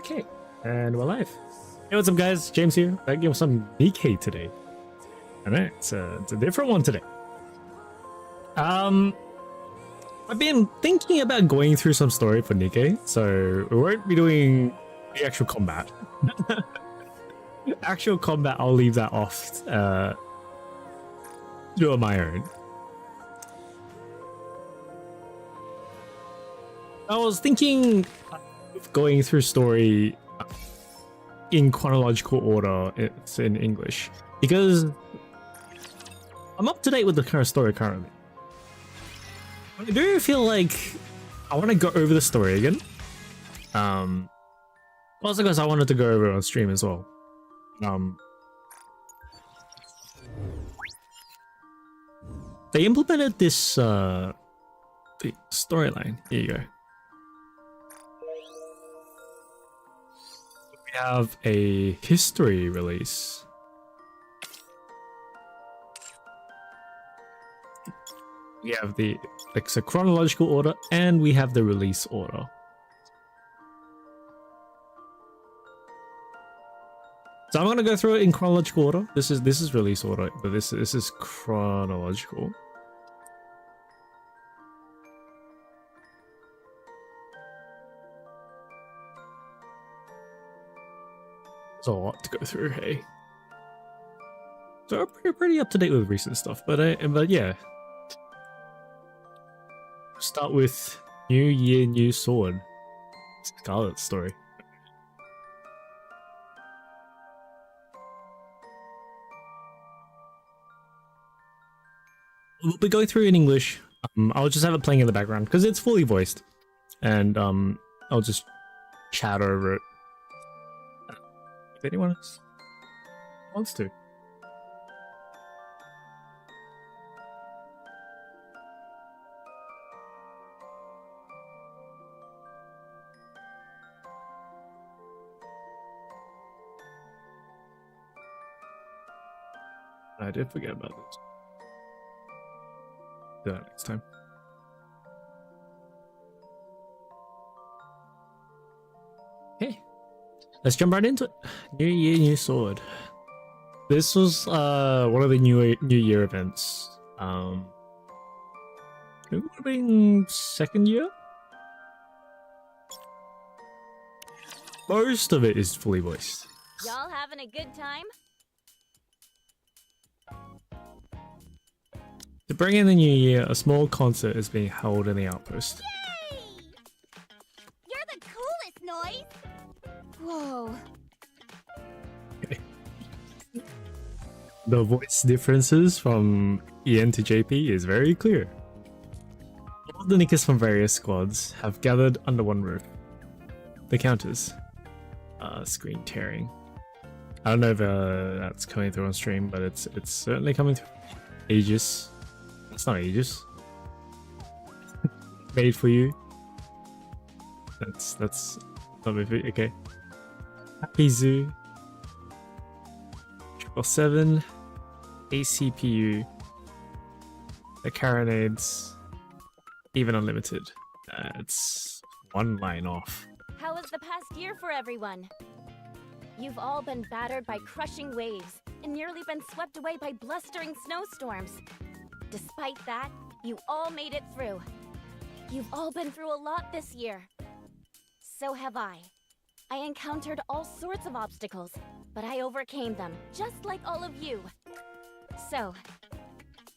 Okay, and we're live. Hey, what's up, guys? James here. Back with some NIKKE today. Alright, it's a different one today. I've been thinking about going through some story for NIKKE, so we won't be doing the actual combat. Actual combat, I'll leave that off. Do it on my own. I was thinking of going through story in chronological order. It's in English because I'm up to date with the current story currently. I do feel like I want to go over the story again. Also because I wanted to go over it on stream as well. They implemented this the storyline. Here you go. We have a history release. We have the it's a chronological order, and we have the release order. So I'm gonna go through it in chronological order. This is release order, but this is chronological. There's a lot to go through, hey. So we're pretty up to date with recent stuff, but yeah. Start with New Year, New Sword. Scarlet's story. We'll be going through in English. I'll just have it playing in the background because it's fully voiced, and I'll just chat over it. If anyone else wants to. I did forget about this. Do that next time. Okay, let's jump right into it. New Year, New Sword. This was one of the New Year events. It would have been second year. Most of it is fully voiced. Y'all having a good time? To bring in the new year, a small concert is being held in the outpost. Yay! You're the coolest, Noise! Whoa. Okay. The voice differences from Ian to JP is very clear. All of the NIKKEs from various squads have gathered under one roof. The counters. Screen tearing. I don't know if that's coming through on stream, but it's certainly coming through. Aegis. That's not Aegis. Made for you. That's not made for you. Okay. Happy Zoo. 777. ACPU. The Carronades. Even Unlimited. It's one line off. How was the past year for everyone? You've all been battered by crushing waves and nearly been swept away by blustering snowstorms. Despite that, you all made it through. You've all been through a lot this year. So have I. I encountered all sorts of obstacles, but I overcame them, just like all of you. So,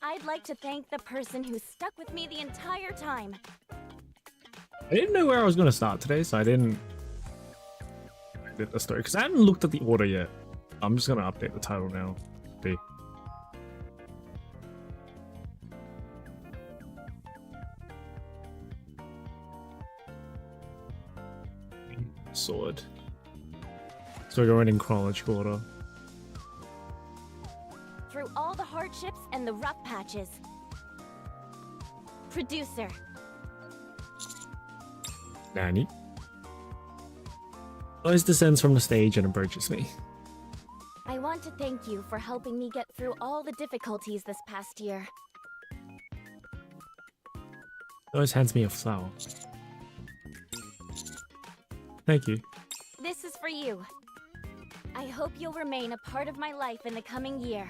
I'd like to thank the person who stuck with me the entire time. I didn't know where I was going to start today, so I did the story because I haven't looked at the order yet. I'm just going to update the title now. B. Sword. So we're going in chronological order. Through all the hardships and the rough patches. Producer. Nanny. Noise descends from the stage and approaches me. I want to thank you for helping me get through all the difficulties this past year. Noise hands me a flower. Thank you. This is for you. I hope you'll remain a part of my life in the coming year.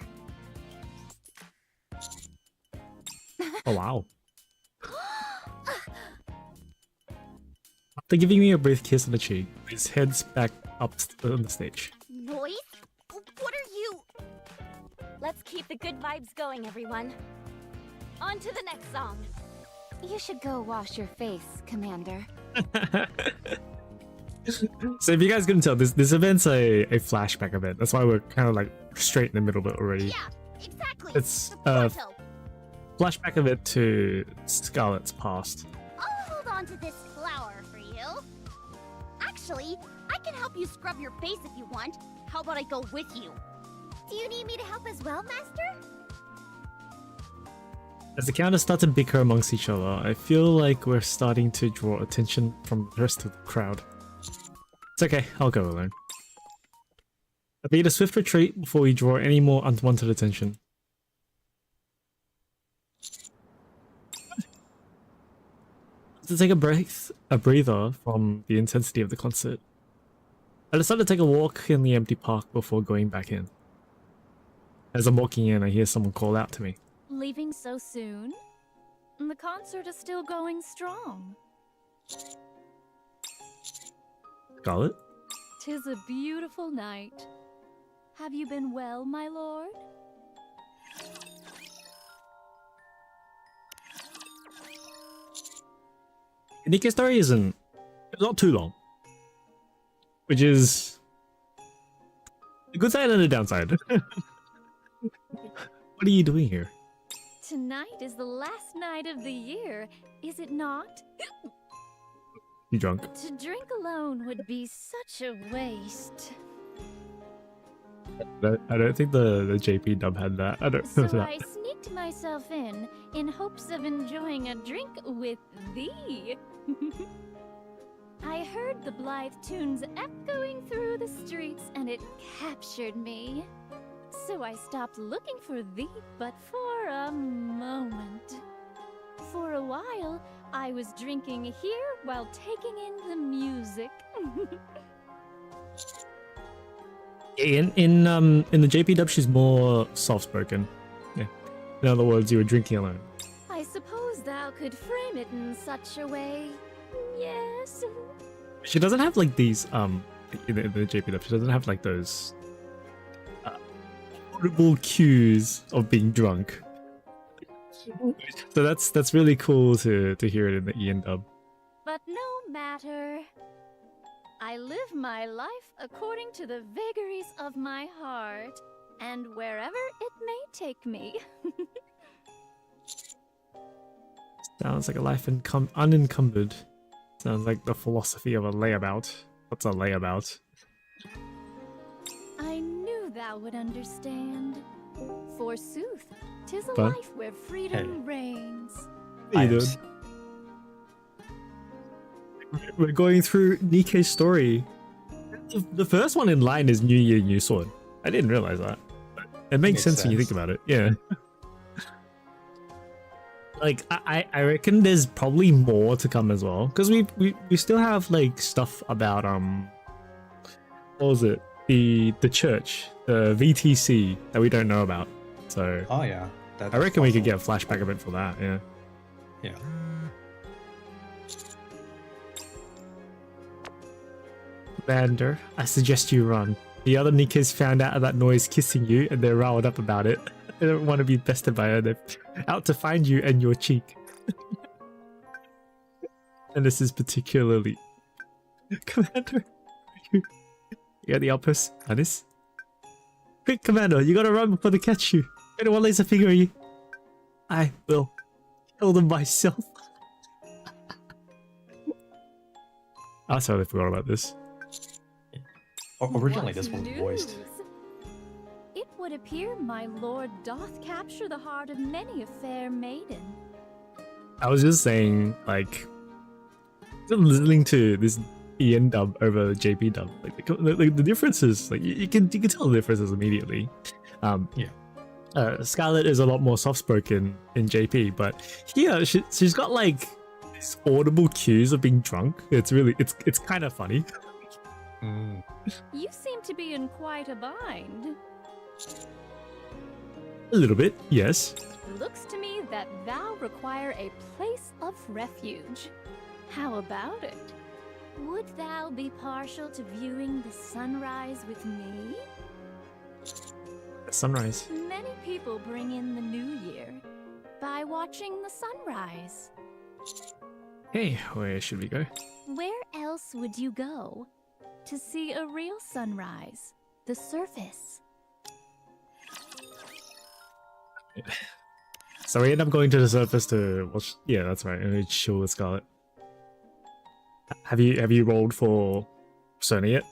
Oh wow. After giving me a brief kiss on the cheek, his heads back up on the stage. Noise? What are you? Let's keep the good vibes going, everyone. On to the next song. You should go wash your face, Commander. So if you guys couldn't tell, this event's a flashback event. That's why we're kind of like straight in the middle of it already. Yeah, exactly. It's the flashback event to Scarlet's past. I'll hold on to this flower for you. Actually, I can help you scrub your face if you want. How about I go with you? Do you need me to help as well, Master? As the counters start to bicker amongst each other, I feel like we're starting to draw attention from the rest of the crowd. It's okay, I'll go alone. I beat a swift retreat before we draw any more unwanted attention. To take a breather from the intensity of the concert, I decided to take a walk in the empty park before going back in. As I'm walking in, I hear someone call out to me. Leaving so soon? The concert is still going strong. Scarlet? 'Tis a beautiful night. Have you been well, my lord? The NIKKE story it's not too long. Which is a good side and a downside. What are you doing here? Tonight is the last night of the year, is it not? You drunk? To drink alone would be such a waste. I don't think the JP dub had that. I don't So know that. I sneaked myself in hopes of enjoying a drink with thee. I heard the blithe tunes echoing through the streets and it captured me. So I stopped looking for thee but for a moment. For a while, I was drinking here while taking in the music. In the JP dub, she's more soft-spoken. Yeah. In other words, you were drinking alone. I suppose thou could frame it in such a way. Yes. She doesn't have like these in the JP dub. She doesn't have like those audible cues of being drunk. So that's really cool to hear it in the EN dub. But no matter. I live my life according to the vagaries of my heart, and wherever it may take me. Sounds like a life unencumbered. Sounds like the philosophy of a layabout. What's a layabout? I knew thou would understand. Forsooth, 'tis a Fun. life where freedom reigns. How you doing? We're going through NIKKE's story. The first one in line is New Year, New Sword. I didn't realize that. It makes sense when you think about it. Yeah. Like I reckon there's probably more to come as well, because we still have like stuff about what was it, the church, the VTC that we don't know about. So Oh yeah. I reckon we could get a flashback event for that. Yeah. Yeah. Vander, I suggest you run. The other NIKKEs found out about Noise kissing you and they're riled up about it. They don't want to be bested by her. They're out to find you and your cheek. And this is particularly... Commander, you got the outpost, Anis? Quick, Commander, you gotta run before they catch you. Anyone lays a finger at you, I will kill them myself. I totally forgot about this. Originally, What this one was voiced. news? It would appear my lord doth capture the heart of many a fair maiden. I was just saying, like, listening to this EN dub over JP dub, like the differences, like you can tell the differences immediately. Scarlet is a lot more soft spoken in JP, but here she's got like these audible cues of being drunk. It's kind of funny. Mm. You seem to be in quite a bind. A little bit, yes. Looks to me that thou require a place of refuge. How about it? Would thou be partial to viewing the sunrise with me? Sunrise. Many people bring in the new year by watching the sunrise. Hey, where should we go? Where else would you go to see a real sunrise? The surface. So we end up going to the surface to watch. Yeah, that's right. And chill with Scarlet. Have you rolled for Persona yet?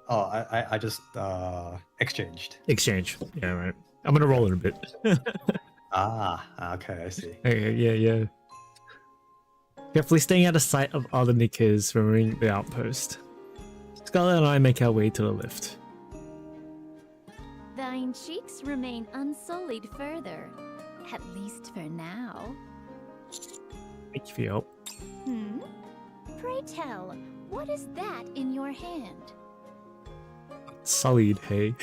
Oh, I just exchanged. Exchange. Yeah, right. I'm gonna roll in a bit. Okay, I see. Okay, yeah. Carefully staying out of sight of other NIKKEs, remembering the outpost. Scarlet and I make our way to the lift. Thine cheeks remain unsullied further, at least for now. Thank you for your help. Pray tell, what is that in your hand? Sullied, hey.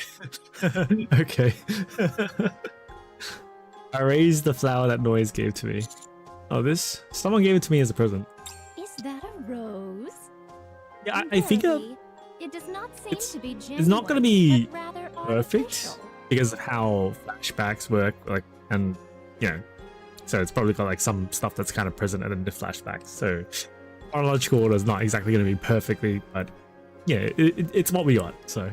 Okay. I raised the flower that Noise gave to me. Oh, this? Someone gave it to me as a present. Is that a rose? Yeah, I think Verily, it does not seem it's- to be genuine, it's not gonna be but rather perfect. artificial. Because of how flashbacks work, like, and, you know, so it's probably got, like, some stuff that's kind of present in the flashbacks. So, chronological order is not exactly going to be perfectly, but, yeah, it's what we got, so.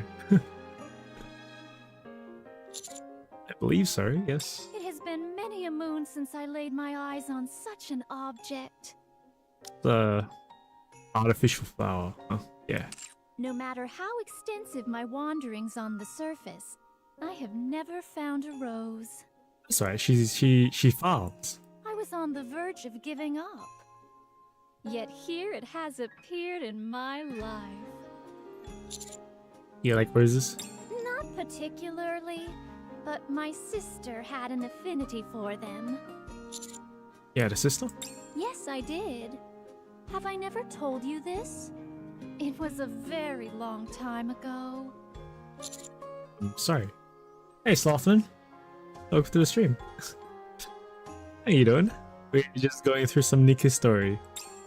I believe so, yes. It has been many a moon since I laid my eyes on such an object. The artificial flower. Oh, yeah. No matter how extensive my wanderings on the surface, I have never found a rose. That's right, she farms. I was on the verge of giving up. Yet here it has appeared in my life. You like roses? Not particularly, but my sister had an affinity for them. Yeah, the sister? Yes, I did. Have I never told you this? It was a very long time ago. I'm sorry. Hey, Slothman. Welcome to the stream. How you doing? We're just going through some NIKKE story.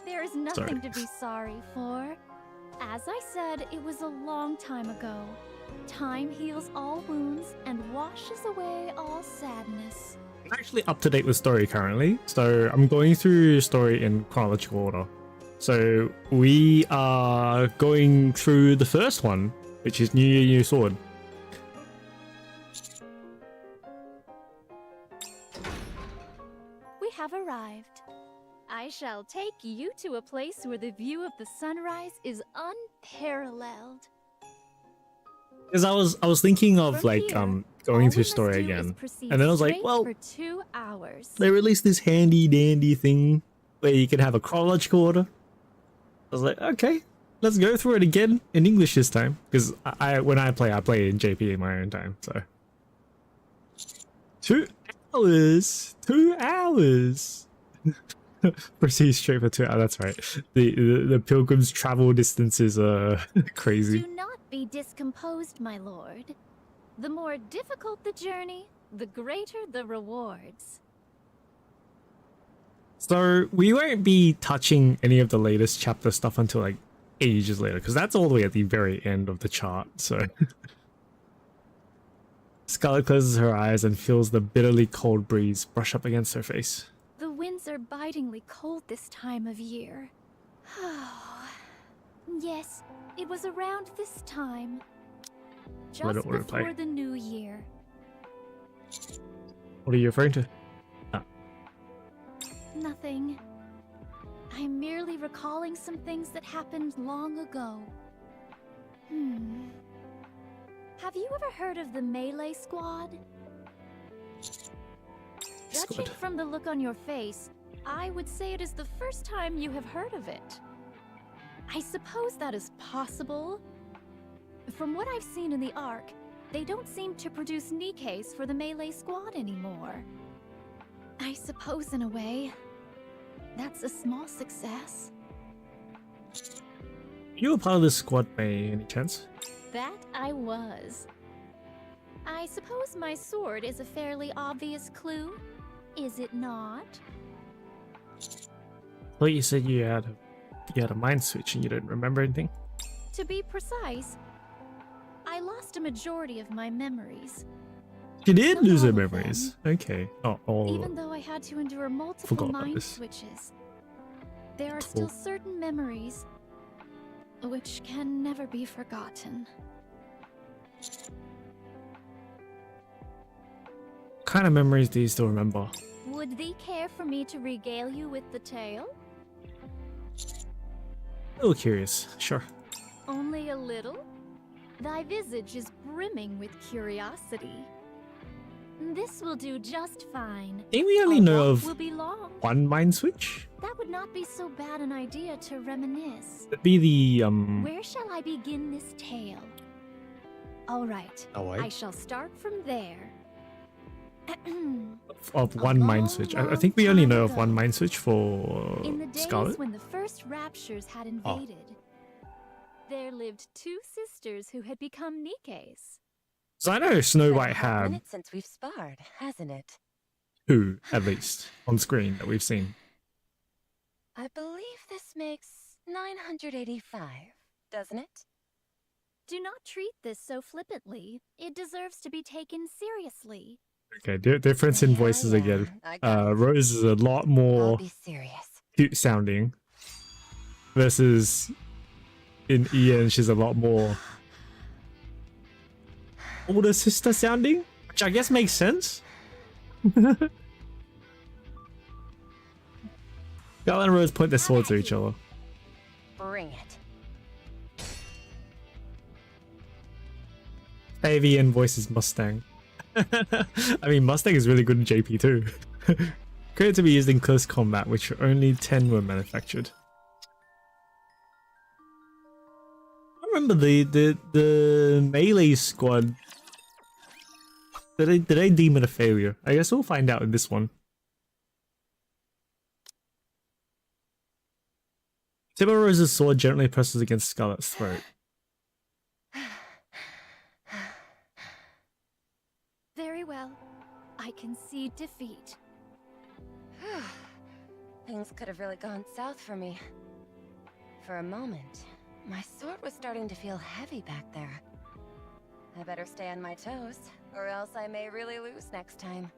There is nothing to be sorry for. As I said, it was a long time ago. Time heals all wounds and washes away all sadness. I'm actually up to date with story currently, so I'm going through story in chronological order. So we are going through the first one, which is New Year, New Sword. We have arrived. I shall take you to a place where the view of the sunrise is unparalleled. Because I was thinking of From like here, going all we through must story do is again, proceed and then I was like, straight well, for 2 hours. they released this handy dandy thing where you can have a chronological order. I was like, okay, let's go through it again in English this time, because when I play in JP in my own time. So 2 hours, 2 hours. Proceed straight for 2 hours. That's right. The pilgrim's travel distances are crazy. Do not be discomposed, my lord. The more difficult the journey, the greater the rewards. So we won't be touching any of the latest chapter stuff until like ages later, because that's all the way at the very end of the chart. So Scarlet closes her eyes and feels the bitterly cold breeze brush up against her face. The winds are bitingly cold this time of year. Yes, it was around this time. Let Just it autoplay. before the new year. What are you referring to? Nothing. I'm merely recalling some things that happened long ago. Have you ever heard of the Melee Squad? Judging Squad. from the look on your face, I would say it is the first time you have heard of it. I suppose that is possible. From what I've seen in the Ark, they don't seem to produce NIKKEs for the Melee Squad anymore. I suppose in a way, that's a small success. You were part of this squad by any chance? That I was. I suppose my sword is a fairly obvious clue, is it not? I thought you said you had a mind switch and you don't remember anything. To be precise, I lost a majority of my memories. You did Not lose all your of memories. Okay. Oh, all. Even though I had to endure multiple Forgot about mind this. switches, there are still certain memories which can never be forgotten. What kind of memories do you still remember? Would thee care for me to regale you with the tale? A little curious. Sure. Only a little? Thy visage is brimming with curiosity. This will do just fine. I think we only Our know walk of will be long. one mind switch. That would not be so bad an idea to reminisce. It'd be the Where shall I begin this tale? All right, Oh, I wait. shall start from there. of A one mind long, switch. I long think we only time know of ago, one mind switch for In the days Scarlet. when the first raptures had invaded, there lived two sisters who had become Nikkes. So I know Snow Been a White hot had minute since we've sparred, hasn't it? two, at least, on screen that we've seen. I believe this makes 985, doesn't it? Do not treat this so flippantly. It deserves to be taken seriously. Okay, difference in Yeah, voices yeah, again. I got it. Rose is a lot I'll more be serious. cute sounding versus in Ian, she's a lot more older sister sounding, which I guess makes sense. Scarlet and Rose point their swords at each other. Bring it. Avian voices Mustang. I mean, Mustang is really good in JP too. Created to be used in close combat, which only 10 were manufactured. I remember the melee squad. Did they deem it a failure? I guess we'll find out in this one. Rose's sword gently presses against Scarlet's throat. Very well. I concede defeat. Things could have really gone south for me. For a moment, my sword was starting to feel heavy back there. I better stay on my toes, or else I may really lose next time.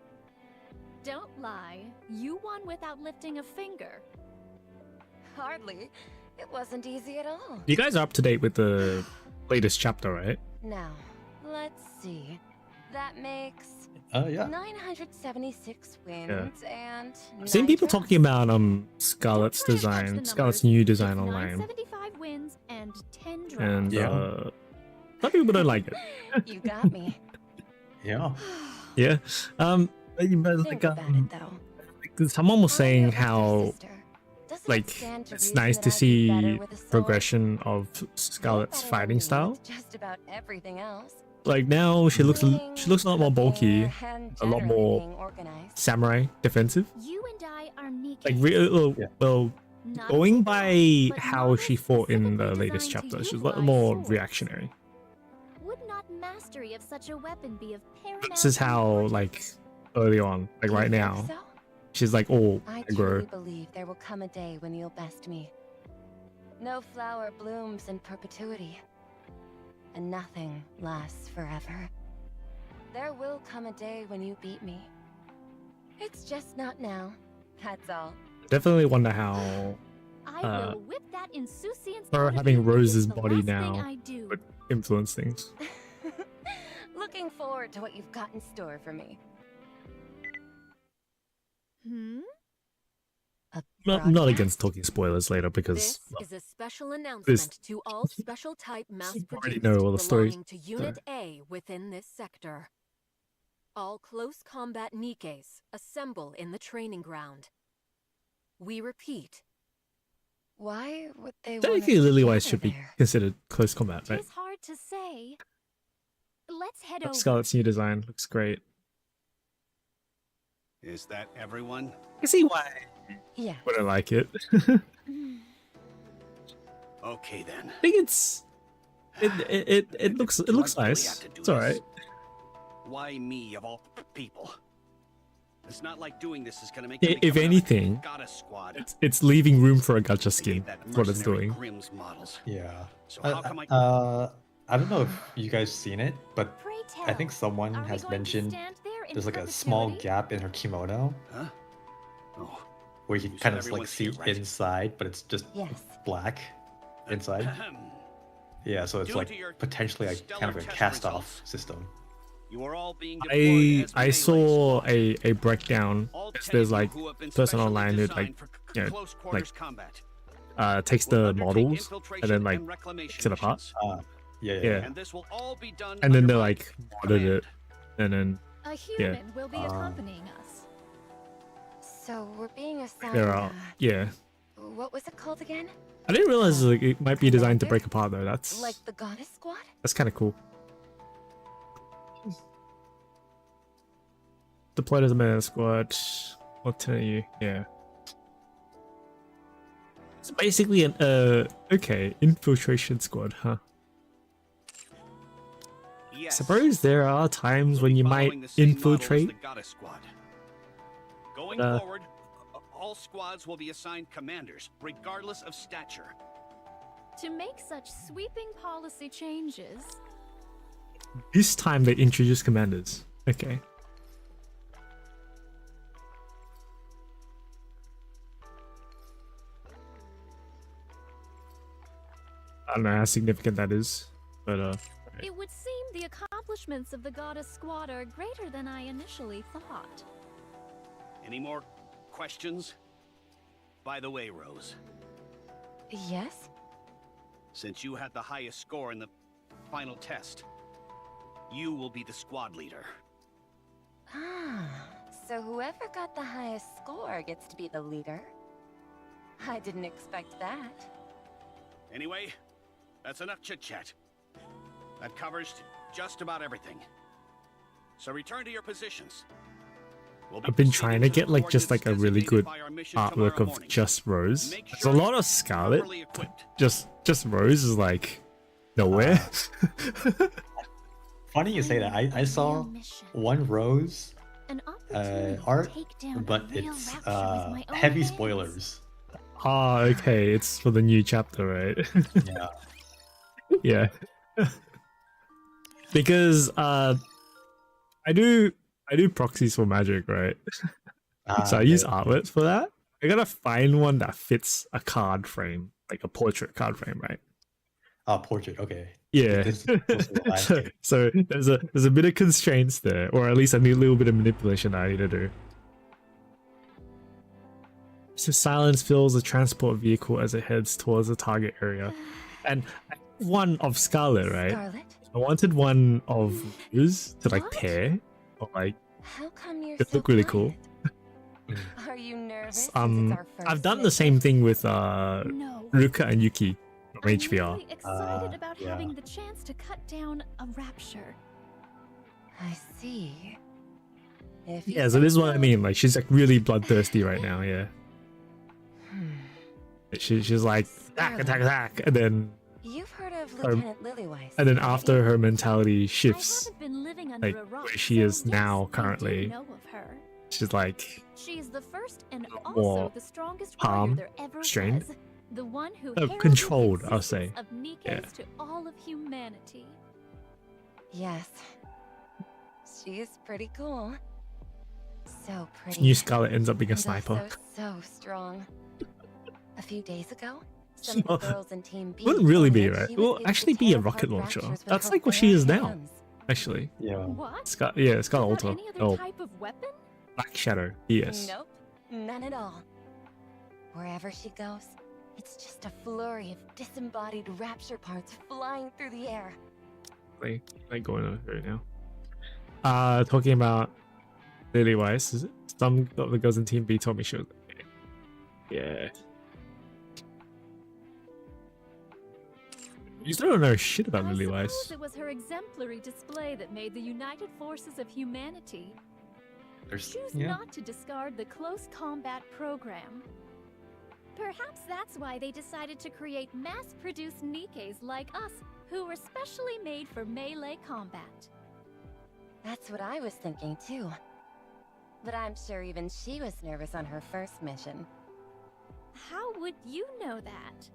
Don't lie. You won without lifting a finger. Hardly. It wasn't easy at all. You guys are up to date with the latest chapter, right? Now, let's see. That makes Yeah. 976 wins and I've seen 9 people draws. talking about Scarlet's Don't try to design, touch the Scarlet's numbers. new It's design online, 975 wins and 10 draws. and Yeah. some people don't like it. You got me. Yeah. Yeah. But Think like, about it though. someone was saying My older how sister. Doesn't like it stand to it's reason nice that to I'd be better see with a sword? progression of Way Scarlet's better fighting than me style. with just about everything else. Like now she looks a Cleaning, lot more bulky, cooking, and a lot generally more being organized. samurai defensive. You and I are Nikkes. Like well, Yeah. well Not going only by that, but how models she fought in the specifically latest designed to chapter, she's a lot utilize more swords. reactionary. Would not mastery of such a weapon be of paramount This is how like importance? early on, like Do you right think now, so? she's like all I aggro. truly believe there will come a day when you'll best me. No flower blooms in perpetuity, and nothing lasts forever. There will come a day when you beat me. It's just not now. That's all. Definitely wonder how I will whip that insouciance her out of having you if Rose's it's the body last thing now I do. would influence things. Looking forward to what you've got in store for me. Hmm? A Not broadcast? against talking spoilers later because This well, is a special announcement to all special type mass already produced know all the stories, belonging to Unit A within this sector. All close combat Nikkes assemble in the training ground. We repeat, Why would they want technically us Lillywhite together should be there? considered close combat, right? Tis hard to say. Let's head over. Scarlet's new design looks great. Is that everyone? I see why Yeah. would I like it. Okay then. I think it looks nice. It's alright. Why me of all people? It's not like doing this is gonna make If anything, goddess squad. it's leaving room for a gacha They skin. gave that That's what it's mercenary doing. Grimm's models. Yeah. So how come I don't know if you guys seen it, but Pray tell. I think someone Are we has going to mentioned stand there in there's like a small perpetuity? gap in her kimono Huh? Oh. where you You can said kind of like everyone's see here, right? inside, but it's just Yes. black inside. Ahem. Yeah, so it's Due like to your potentially like stellar kind of a test cast-off results, system. You are all being deployed as I melee saw squad. a breakdown. All 10 There's of you like who have been person specially online who like designed for you know close quarters combat takes will the undertake models infiltration and then like and reclamation takes it apart. missions. Yeah. And this will all be done And then under they my like modded it, command. and then A human will be accompanying us. So we're being assigned. there are What was it called again? I didn't realize like, it might be designed to break apart though. That's Like the goddess squad? that's kind of cool. Deployed as a melee squad. What to you? Yeah. It's basically an okay infiltration squad, huh? Yes. Suppose there are times We'll when be you following might the same model as infiltrate. the Goddess Squad. Going Uh, forward, all squads will be assigned commanders, regardless of stature. To make such sweeping policy changes, This time they introduce commanders. Okay. I don't know how significant that is, but it would seem the accomplishments of the goddess squad are greater than I initially thought. Any more questions? By the way, Rose, Yes? since you had the highest score in the final test, you will be the squad leader. Ah, so whoever got the highest score gets to be the leader. I didn't expect that. Anyway, that's enough chit-chat. That covers just about everything. So return to your positions. We'll be I've been proceeding trying to the get like just like a really coordinates good designated by our mission artwork tomorrow of morning. just Rose. Make There's sure a lot of it's Scarlet. properly equipped. Just Rose is like nowhere. Funny you say that. I saw one Rose An opportunity to art, take down but a real it's rapture with my own heavy hands. spoilers. Ah, okay, it's for the new chapter, right? Yeah. Yeah. Because I do proxies for magic, right? So I use artworks for that. I gotta find one that fits a card frame, like a portrait card frame, right? Portrait. Okay. Yeah. This is close to the landscape. So there's a bit of constraints there, or at least a little bit of manipulation that I need to do. So silence fills the transport vehicle as it heads towards the target area. And I have one of Scarlet, right? Scarlet? I wanted one of Rose to like What? pair, or like How come you're it so looked really cool. quiet? Are you nervous? since it's our I've first done the mission? same thing with No. Ruka and Yuki from I'm HVR. really excited about yeah. having the chance to cut down a rapture. I see. If you Yeah, so this is what I say mean. Like she's like really bloodthirsty right now. Yeah, she's like attack, and then You've heard of Lieutenant Lilyweiss. after her mentality shifts, I haven't been living under like a rock, where she so is now yes, I do currently. know of her. She's like She's the first and more also the strongest warrior calm, there ever restrained. was. The one who Controlled, heralded the I'll say. existence of NIKKEs Yeah. to all of humanity. Yes. She is pretty cool. So pretty. new Scarlet ends up being a and sniper. also so strong. A few days ago, some of the Well, girls in Team B wouldn't really told be me right. she It was will able to actually be tear a apart rocket launcher. raptures with That's her like what she bare is now. hands. Actually, Yeah. What? Scarlet Without Ultra. any other Oh, type of weapon? Black Shadow. Yes. Nope, none at all. Wherever she goes, it's just a flurry of disembodied rapture parts flying through the air. Like going on right now. Talking about Lily Weiss. Some of the girls in Team B told me she was. Yeah. You still don't know shit about I Lily suppose Weiss. it was her exemplary display that made the United Forces of Humanity There's choose yeah. not to discard the close combat program. Perhaps that's why they decided to create mass-produced Nikkes like us, who were specially made for melee combat. That's what I was thinking too. But I'm sure even she was nervous on her first mission. How would you know that?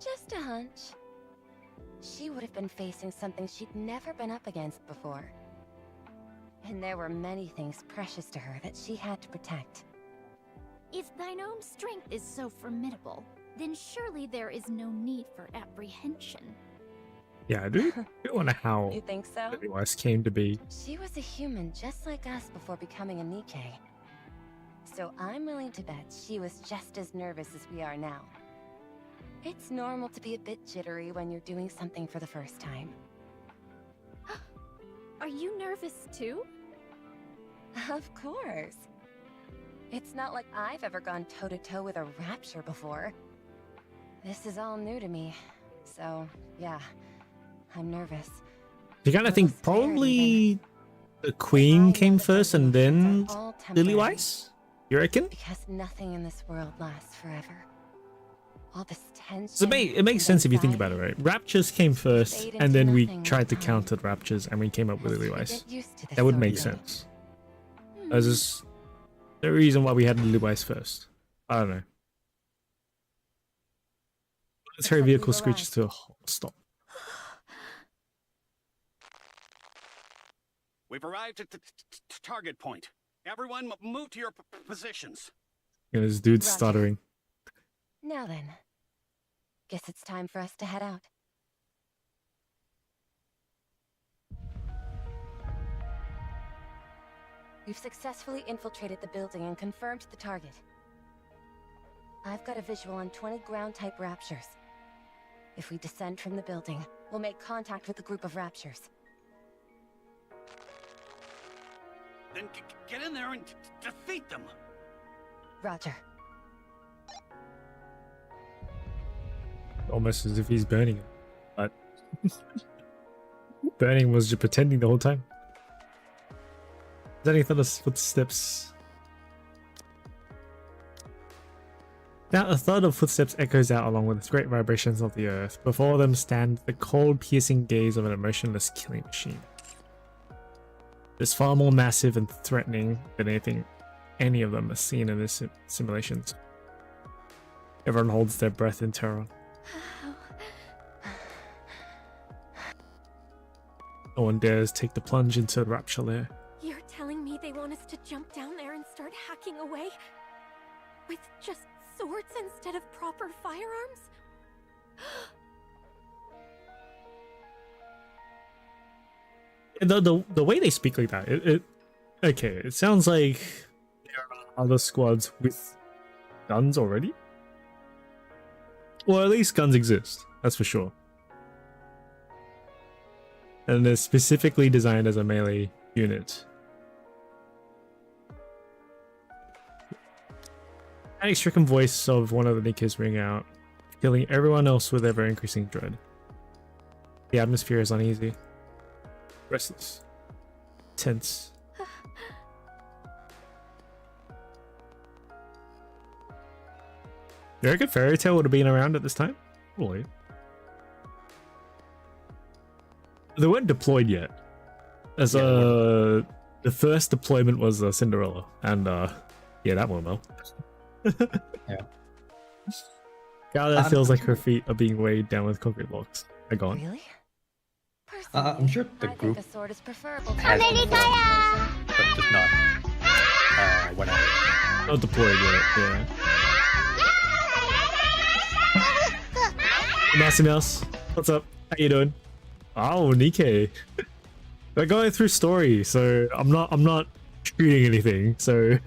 Just a hunch. She would have been facing something she'd never been up against before. And there were many things precious to her that she had to protect. If thine own strength is so formidable, then surely there is no need for apprehension. Yeah, I do wonder how You think so? Pennywise came to be. She was a human just like us before becoming a Nikke. So I'm willing to bet she was just as nervous as we are now. It's normal to be a bit jittery when you're doing something for the first time. Are you nervous too? Of course. It's not like I've ever gone toe-to-toe with a rapture before. This is all new to me. So, yeah, I'm nervous. You kind of think probably the Queen came first and then Lillywise? You reckon? Because nothing in this world lasts forever. All this tension. So it makes sense if you think about it, right? Raptures came first, and then we tried to counter Raptures, and we came up with Lillywise. That would make sense. There's just the reason why we had Lillywise first. I don't know. Military vehicle screeches to a stop. We've arrived at the target point. Everyone move to your positions. You know, this dude's Roger. stuttering. Now then. Guess it's time for us to head out. We've successfully infiltrated the building and confirmed the target. I've got a visual on 20 ground-type raptures. If we descend from the building, we'll make contact with a group of raptures. Then get in there and defeat them. Roger. Almost as if he's burning it. But burning was just pretending the whole time. Is there any other footsteps? Now a thud of footsteps echoes out along with the great vibrations of the earth. Before them stand the cold, piercing gaze of an emotionless killing machine. It's far more massive and threatening than anything any of them are seen in this simulations. Everyone holds their breath in terror. No one dares take the plunge into the rapture lair. You're telling me they want us to jump down there and start hacking away? With just swords instead of proper firearms? The way they speak like that, okay, it sounds like there are other squads with guns already. Well, at least guns exist, that's for sure. And they're specifically designed as a melee unit. The panic-stricken voice of one of the Nikkes ring out, filling everyone else with ever-increasing dread. The atmosphere is uneasy, restless, tense. You reckon Fairy Tail would have been around at this time? Probably. They weren't deployed yet. As the first deployment was Cinderella, and yeah, that went well. Yeah. Gala feels like her feet are being weighed down with concrete blocks. They're gone. Really? I'm sure the I group think a sword is preferable to has a been but just not when I... Not deployed yet, yeah. Mousy Mouse, what's up? How you doing? Oh, Nikke. We're going through story, so I'm not shooting anything, so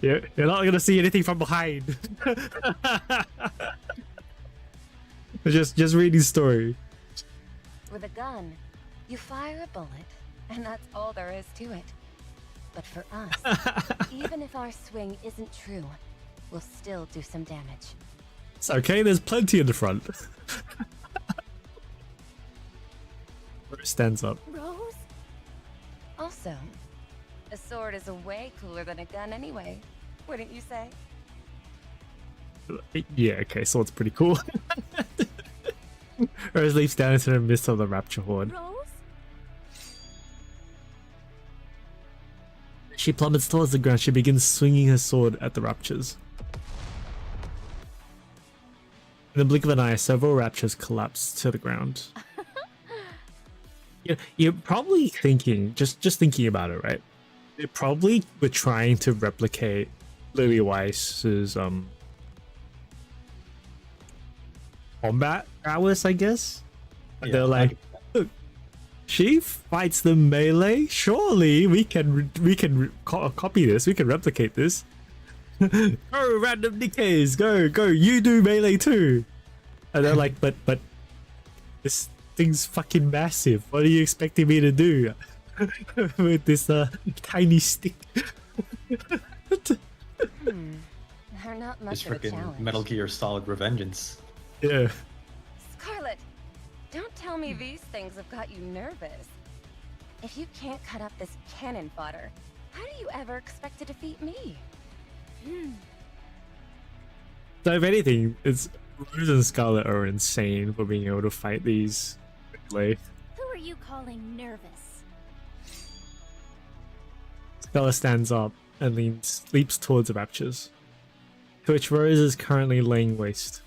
you're not gonna see anything from behind. just reading story. With a gun, you fire a bullet, and that's all there is to it. But for us, even if our swing isn't true, we'll still do some damage. It's okay, there's plenty in the front. Rose stands up. Rose? Also, a sword is way cooler than a gun anyway, wouldn't you say? Yeah, okay, Sword's pretty cool. Rose leaps down into the midst of the Rapture Horde. Rose? She plummets towards the ground. She begins swinging her sword at the Raptures. In the blink of an eye, several Raptures collapse to the ground. You're probably thinking, just thinking about it, right? They probably were trying to replicate Lily Weiss's combat prowess, I guess. And Yeah, they're like, look, she fights the melee. Surely we can copy this. We can replicate this. Go, random NIKKEs, go. You do melee too. And they're like, but this thing's fucking massive. What are you expecting me to do with this tiny stick? They're not It's much of a freaking challenge. Metal Gear Solid Revengeance. Yeah. Scarlet, don't tell me these things have got you nervous. If you can't cut up this cannon fodder, how do you ever expect to defeat me? So if anything, it's Rose and Scarlet are insane for being able to fight these melee. Who are you calling nervous? Scarlet stands up and leaps towards the Raptures, to which Rose is currently laying waste.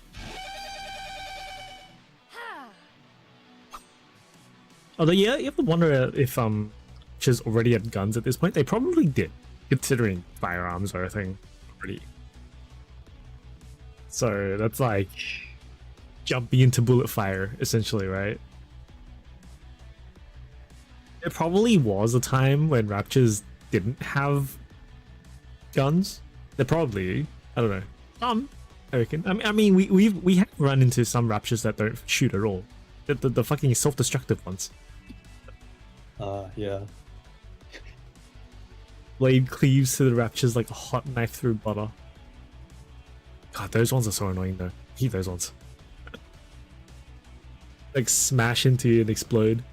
Although, yeah, you have to wonder if Raptures already had guns at this point. They probably did, considering firearms are a thing already. So that's like jumping into bullet fire, essentially, right? There probably was a time when Raptures didn't have guns. There probably, I don't know, I reckon. I mean, we have run into some Raptures that don't shoot at all. The fucking self-destructive ones. Yeah. Blade cleaves to the Raptures like a hot knife through butter. God, those ones are so annoying though. I hate those ones. Like smash into you and explode.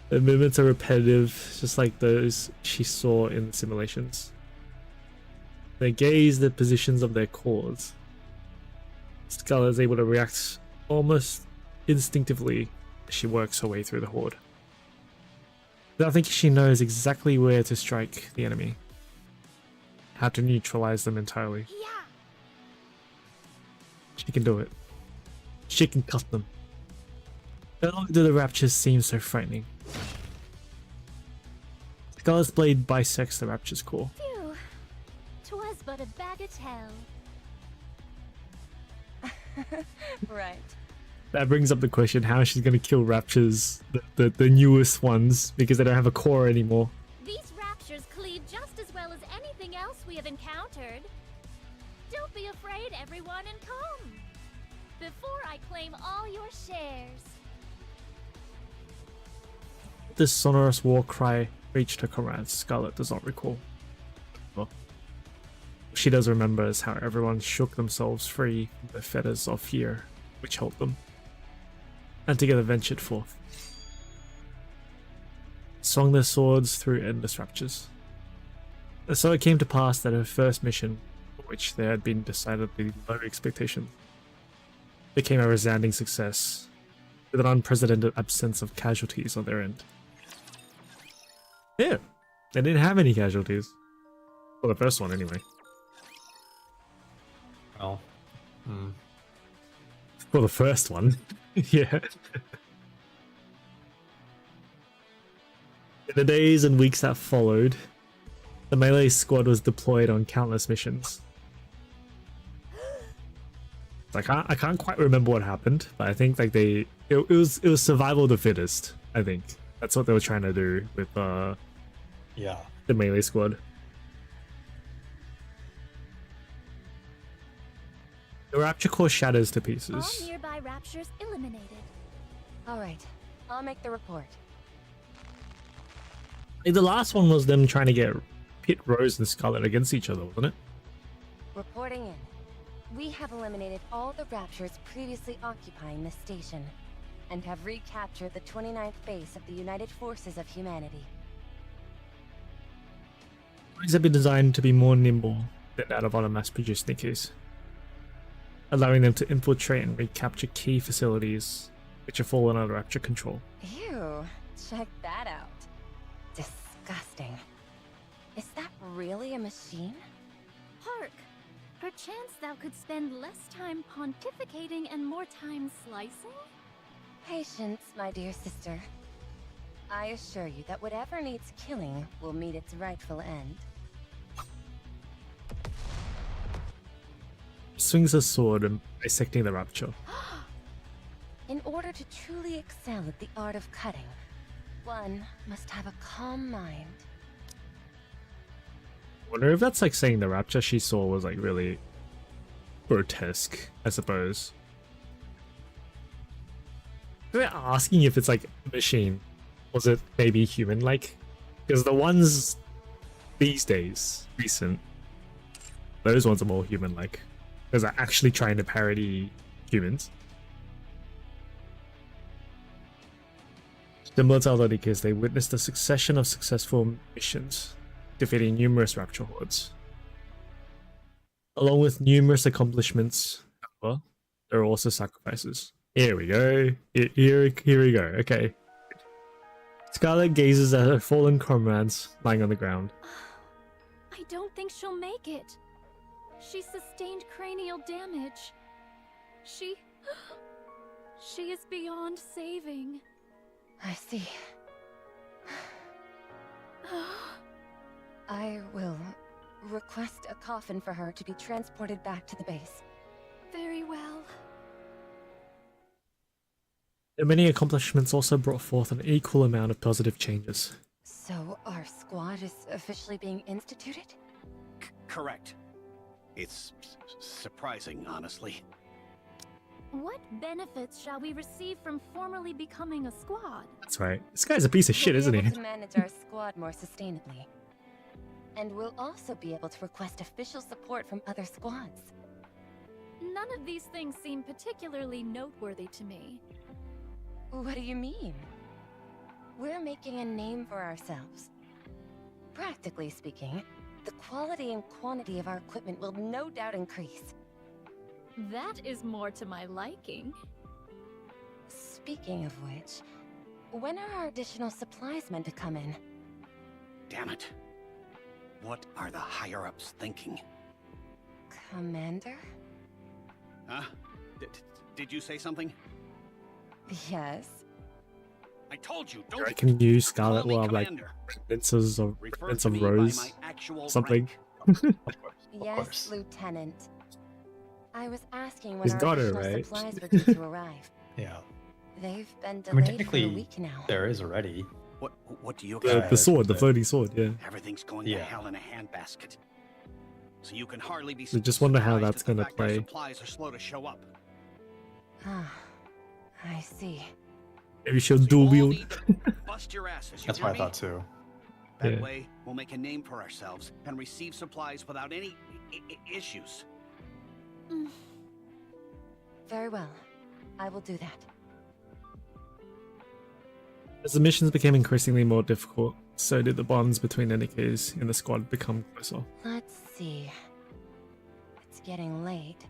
The movements are repetitive, just like those she saw in the simulations. They gaze the positions of their cores. Scarlet is able to react almost instinctively as she works her way through the horde. I think she knows exactly where to strike the enemy, how to neutralize them entirely. Yeah. She can do it. She can cut them. No longer do the Raptures seem so frightening. Scarlet's blade bisects the Rapture's core. Phew. 'Twas but a bagatelle. Right. That brings up the question how she's going to kill Raptures, the newest ones, because they don't have a core anymore. These raptures cleave just as well as anything else we have encountered. Don't be afraid, everyone, and come before I claim all your shares. This sonorous war cry reached her comrades. Scarlet does not recall. Well, what she does remember is how everyone shook themselves free from the fetters of fear which held them, and together ventured forth, swung their swords through endless raptures. And so it came to pass that her first mission, for which there had been decidedly low expectations, became a resounding success, with an unprecedented absence of casualties on their end. Yeah, they didn't have any casualties. Well, the first one anyway. Well, Well, the first one. Yeah. In the days and weeks that followed, the melee squad was deployed on countless missions. I can't quite remember what happened, but I think like it was survival of the fittest. I think that's what they were trying to do with yeah. the melee squad. The Rapture Core shatters to All pieces. nearby raptures eliminated. All right, I'll make the report. Like, the last one was them trying to pit Rose and Scarlet against each other, wasn't it? Reporting in. We have eliminated all the raptures previously occupying this station, and have recaptured the 29th base of the United Forces of Humanity. These have been designed to be more nimble than that of other mass-produced NIKKEs. allowing them to infiltrate and recapture key facilities which have fallen under Rapture control. Ew, check that out. Disgusting. Is that really a machine? Hark! Perchance thou could spend less time pontificating and more time slicing? Patience, my dear sister. I assure you that whatever needs killing will meet its rightful end. Swings a sword and dissecting the Rapture. In order to truly excel at the art of cutting, one must have a calm mind. I wonder if that's like saying the Rapture she saw was like really grotesque, I suppose. They're asking if it's like a machine. Was it maybe human-like? Because the ones these days, recent, those ones are more human-like. Because they're actually trying to parody humans. Similar to other NIKKEs, they witnessed a succession of successful missions, defeating numerous Rapture hordes. Along with numerous accomplishments, however, there are also sacrifices. Here we go. Here we go. Okay. Scarlet gazes at her fallen comrades lying on the ground. I don't think she'll make it. She sustained cranial damage. She is beyond saving. I see. I will request a coffin for her to be transported back to the base. Very well. Their many accomplishments also brought forth an equal amount of positive changes. So our squad is officially being instituted? Correct. It's surprising, honestly. What benefits shall we receive from formally becoming a squad? That's right. This guy's a piece of shit, We'll isn't be he? able to manage our squad more sustainably. And we'll also be able to request official support from other squads. None of these things seem particularly noteworthy to me. What do you mean? We're making a name for ourselves. Practically speaking, the quality and quantity of our equipment will no doubt increase. That is more to my liking. Speaking of which, when are our additional supplies meant to come in? Damn it. What are the higher-ups thinking? Commander? Huh? Did you say something? Yes. I told you, I don't reckon you, Scarlet, call me will have like Commander. princes of Refer Prince to of me by Rose, my actual something. rank. Of Yes, course. Lieutenant. I was asking when He's our got it, additional right? supplies were due to arrive. Yeah. They've been I mean, delayed for a technically, week now. there is already. What do you The expect? sword, the but- floating sword, yeah. Everything's going to Yeah. hell in a handbasket. So you can hardly be I just wonder how surprised that's at the gonna fact our play. supplies are slow to show up. Ah, I see. Maybe she'll So you dual all wield. need to bust your asses. You That's hear what I me? thought too. That Yeah. way, we'll make a name for ourselves and receive supplies without any issues. Very well. I will do that. As the missions became increasingly more difficult, so did the bonds between the NIKKEs in the squad become closer. Let's see. It's getting late.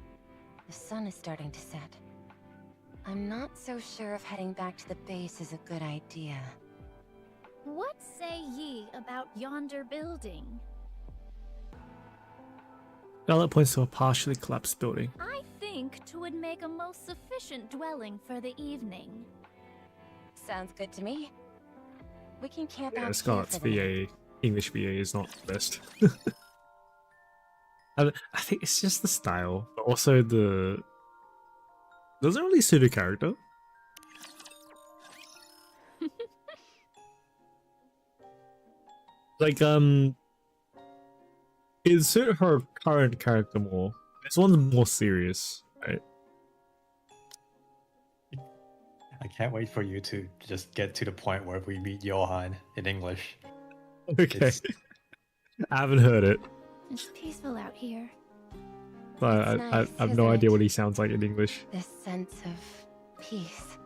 The sun is starting to set. I'm not so sure if heading back to the base is a good idea. What say ye about yonder building? Scarlet points to a partially collapsed building. I think 'twould make a most sufficient dwelling for the evening. Sounds good to me. We can camp out Yeah, here Scarlet's for the night. VA, English VA is not the best. I think it's just the style, but also the... Doesn't really suit a character. Like, it suit her current character more. This one's more serious, right? I can't wait for you to just get to the point where we meet Johan in English. Okay. It's- I haven't heard it, It's peaceful out here. but It's nice, I have no isn't idea it? what he sounds like in English. This sense of peace.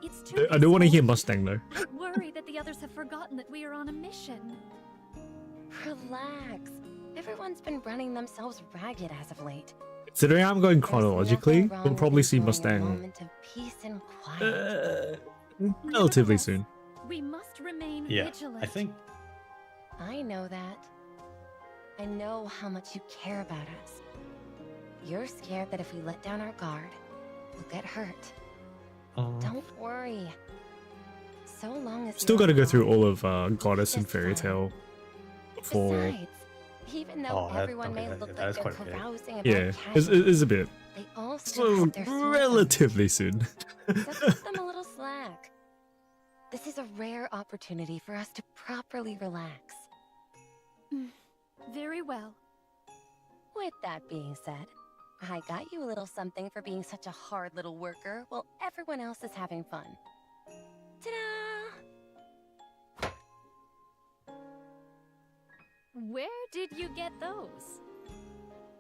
It's too I don't want to hear peaceful. Mustang though. I worry that the others have forgotten that we are on a mission. Relax. Everyone's been running themselves ragged as of late. Considering I'm going There's chronologically, nothing wrong we'll with probably see enjoying a Mustang moment of peace and quiet. relatively Nevertheless, soon. We must remain Yeah, vigilant. I think I know that. I know how much you care about us. You're scared that if we let down our guard, we'll get hurt. Don't worry. So long as Still you're got to go alive, through all of Goddess and That's Fairy fine. Tale before. Besides, even though everyone may that look is like they're quite a bit. carousing about Yeah, casual, it's a bit. they all still So have their swords on them. relatively soon. So cut them a little slack. This is a rare opportunity for us to properly relax. Very well. With that being said, I got you a little something for being such a hard little worker while everyone else is having fun. Ta-da! Where did you get those?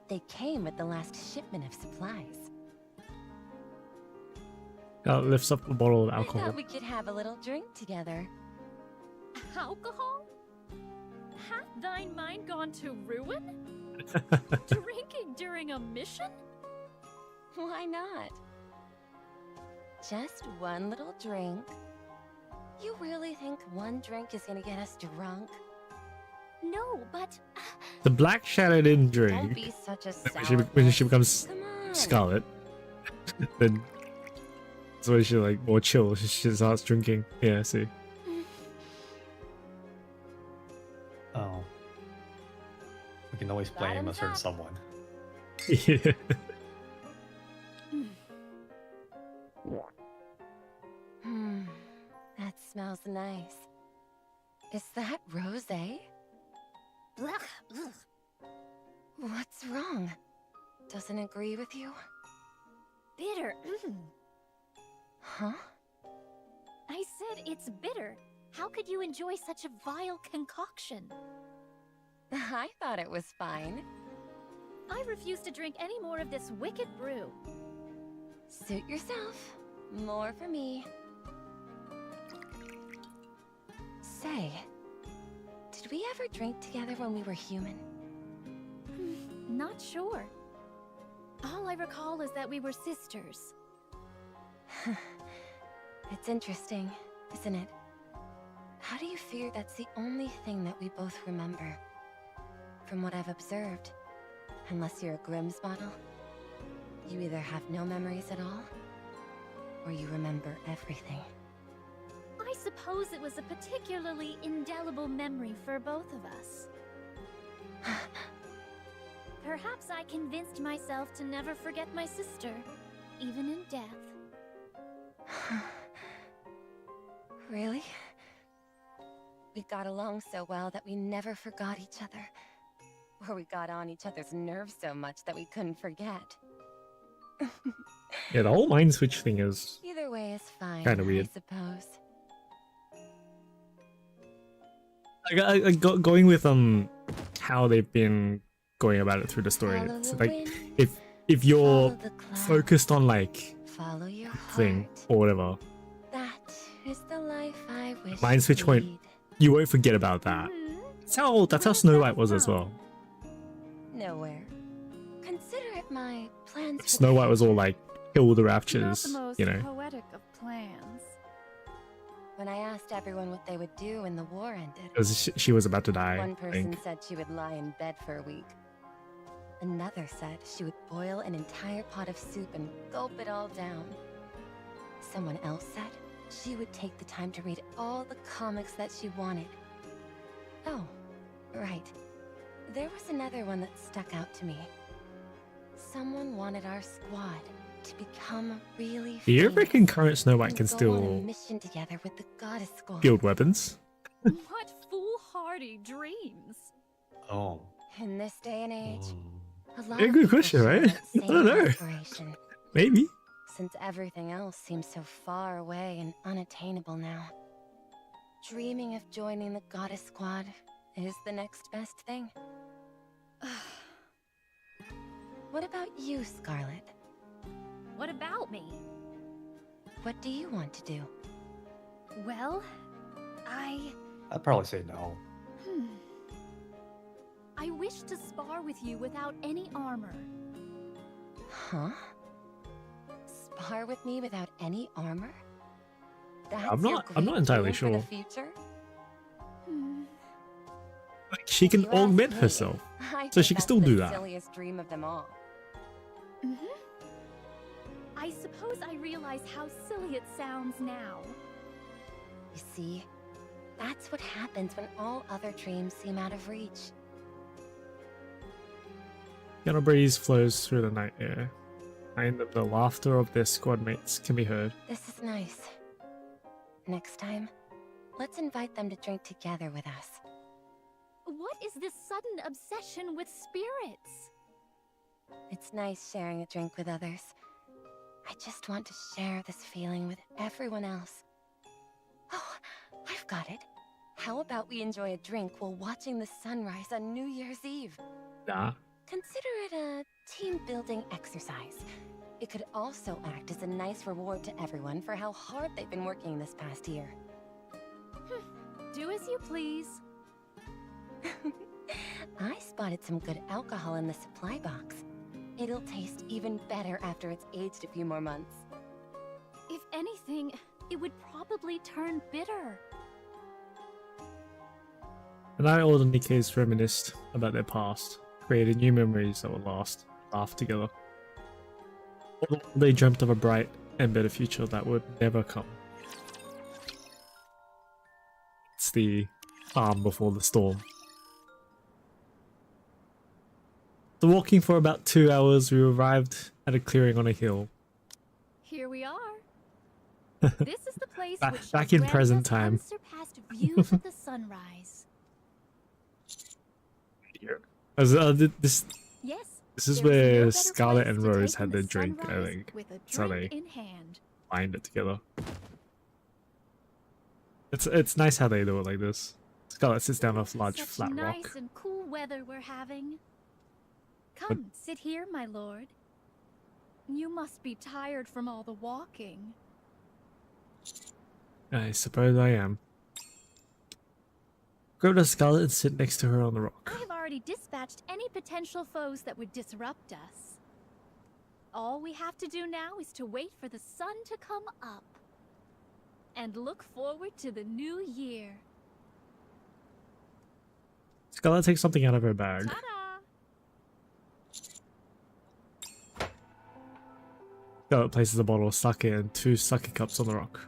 They came with the last shipment of supplies. Lifts up a bottle of I alcohol. thought we could have a little drink together. Alcohol? Hath thine mind gone to ruin? Drinking during a mission? Why not? Just one little drink. You really think one drink is gonna get us drunk? No, but The Black Shadow didn't Don't drink. be such a When she becomes Come on. Scarlet, then that's when she like more chill. She starts drinking. Yeah, I see. Oh. We can always blame a Bottoms certain up. someone. Yeah. That smells nice. Is that rosé? What's wrong? Doesn't agree with you? bitter. Huh? I said it's bitter. How could you enjoy such a vile concoction? I thought it was fine. I refuse to drink any more of this wicked brew. Suit yourself. More for me. Say, did we ever drink together when we were human? Not sure. All I recall is that we were sisters. It's interesting, isn't it? How do you figure that's the only thing that we both remember? From what I've observed, unless you're a Grimm's model, you either have no memories at all, or you remember everything. I suppose it was a particularly indelible memory for both of us. Perhaps I convinced myself to never forget my sister, even in death. Really? We got along so well that we never forgot each other. Or we got on each other's nerves so much that we couldn't forget. Yeah, the whole mind switch thing is Either way is fine, Kinda weird. I suppose. going with how they've been going about it through the story. Follow It's the like wind, if you're follow the clouds, focused on like follow your thing heart. or whatever, That is the life I wish Mind switch to won't- lead. you won't forget about that. That's how Snow White was as well. Nowhere. Consider it my plans. for Snow the White was all future. like kill the Not raptures, the most you know. poetic of plans. When I asked everyone what they would do when the war ended, Because she was about to die. one I person think. said she would lie in bed for a week. Another said she would boil an entire pot of soup and gulp it all down. Someone else said she would take the time to read all the comics that she wanted. Oh, right. There was another one that stuck out to me. Someone wanted our squad to become really Do you famous reckon current Snow White and can go on a still mission together with the goddess squad. build weapons? What foolhardy dreams! Oh. In this day and age, a lot Yeah, of good people question, share right? that I same don't know. aspiration, Maybe. since everything else seems so far away and unattainable now. Dreaming of joining the goddess squad is the next best thing. What about you, Scarlet? What about me? What do you want to do? Well, I'd probably say no. I wish to spar with you without any armor. Huh? Spar with me without any armor? That's I'm your not great entirely plan for the sure. future? Like, she can You ask augment me. herself, I so think she can that's still the do that. silliest dream of them all. I suppose I realize how silly it sounds now. You see, that's what happens when all other dreams seem out of reach. Gentle breeze flows through the night air. Behind them, the laughter of their squad mates can be heard. This is nice. Next time, let's invite them to drink together with us. What is this sudden obsession with spirits? It's nice sharing a drink with others. I just want to share this feeling with everyone else. Oh, I've got it. How about we enjoy a drink while watching the sunrise on New Year's Eve? Nah. Consider it a team-building exercise. It could also act as a nice reward to everyone for how hard they've been working this past year. Do as you please. I spotted some good alcohol in the supply box. It'll taste even better after it's aged a few more months. If anything, it would probably turn bitter. The night all the Nikkes reminisced about their past, created new memories that would last, laughed together. All they dreamt of a bright and better future that would never come. It's the calm before the storm. After walking for about 2 hours, we arrived at a clearing on a hill. Here we are. This is the place which Back in grants present us time. unsurpassed views of the sunrise. This Yes. This is there no where better Scarlet place and to Rose take had in their the drink, I sunrise think. with a So drink they in hand. bind it together. It's nice how they do it like this. Scarlet sits down off a large Such flat nice rock. and cool weather we're having. Come, sit here, my lord. You must be tired from all the walking. I suppose I am. Go to Scarlet and sit next to her on the rock. I have already dispatched any potential foes that would disrupt us. All we have to do now is to wait for the sun to come up. And look forward to the new year. Scarlet takes something out of her bag. Ta-da! Scarlet places a bottle of sake and 2 sake cups on the rock.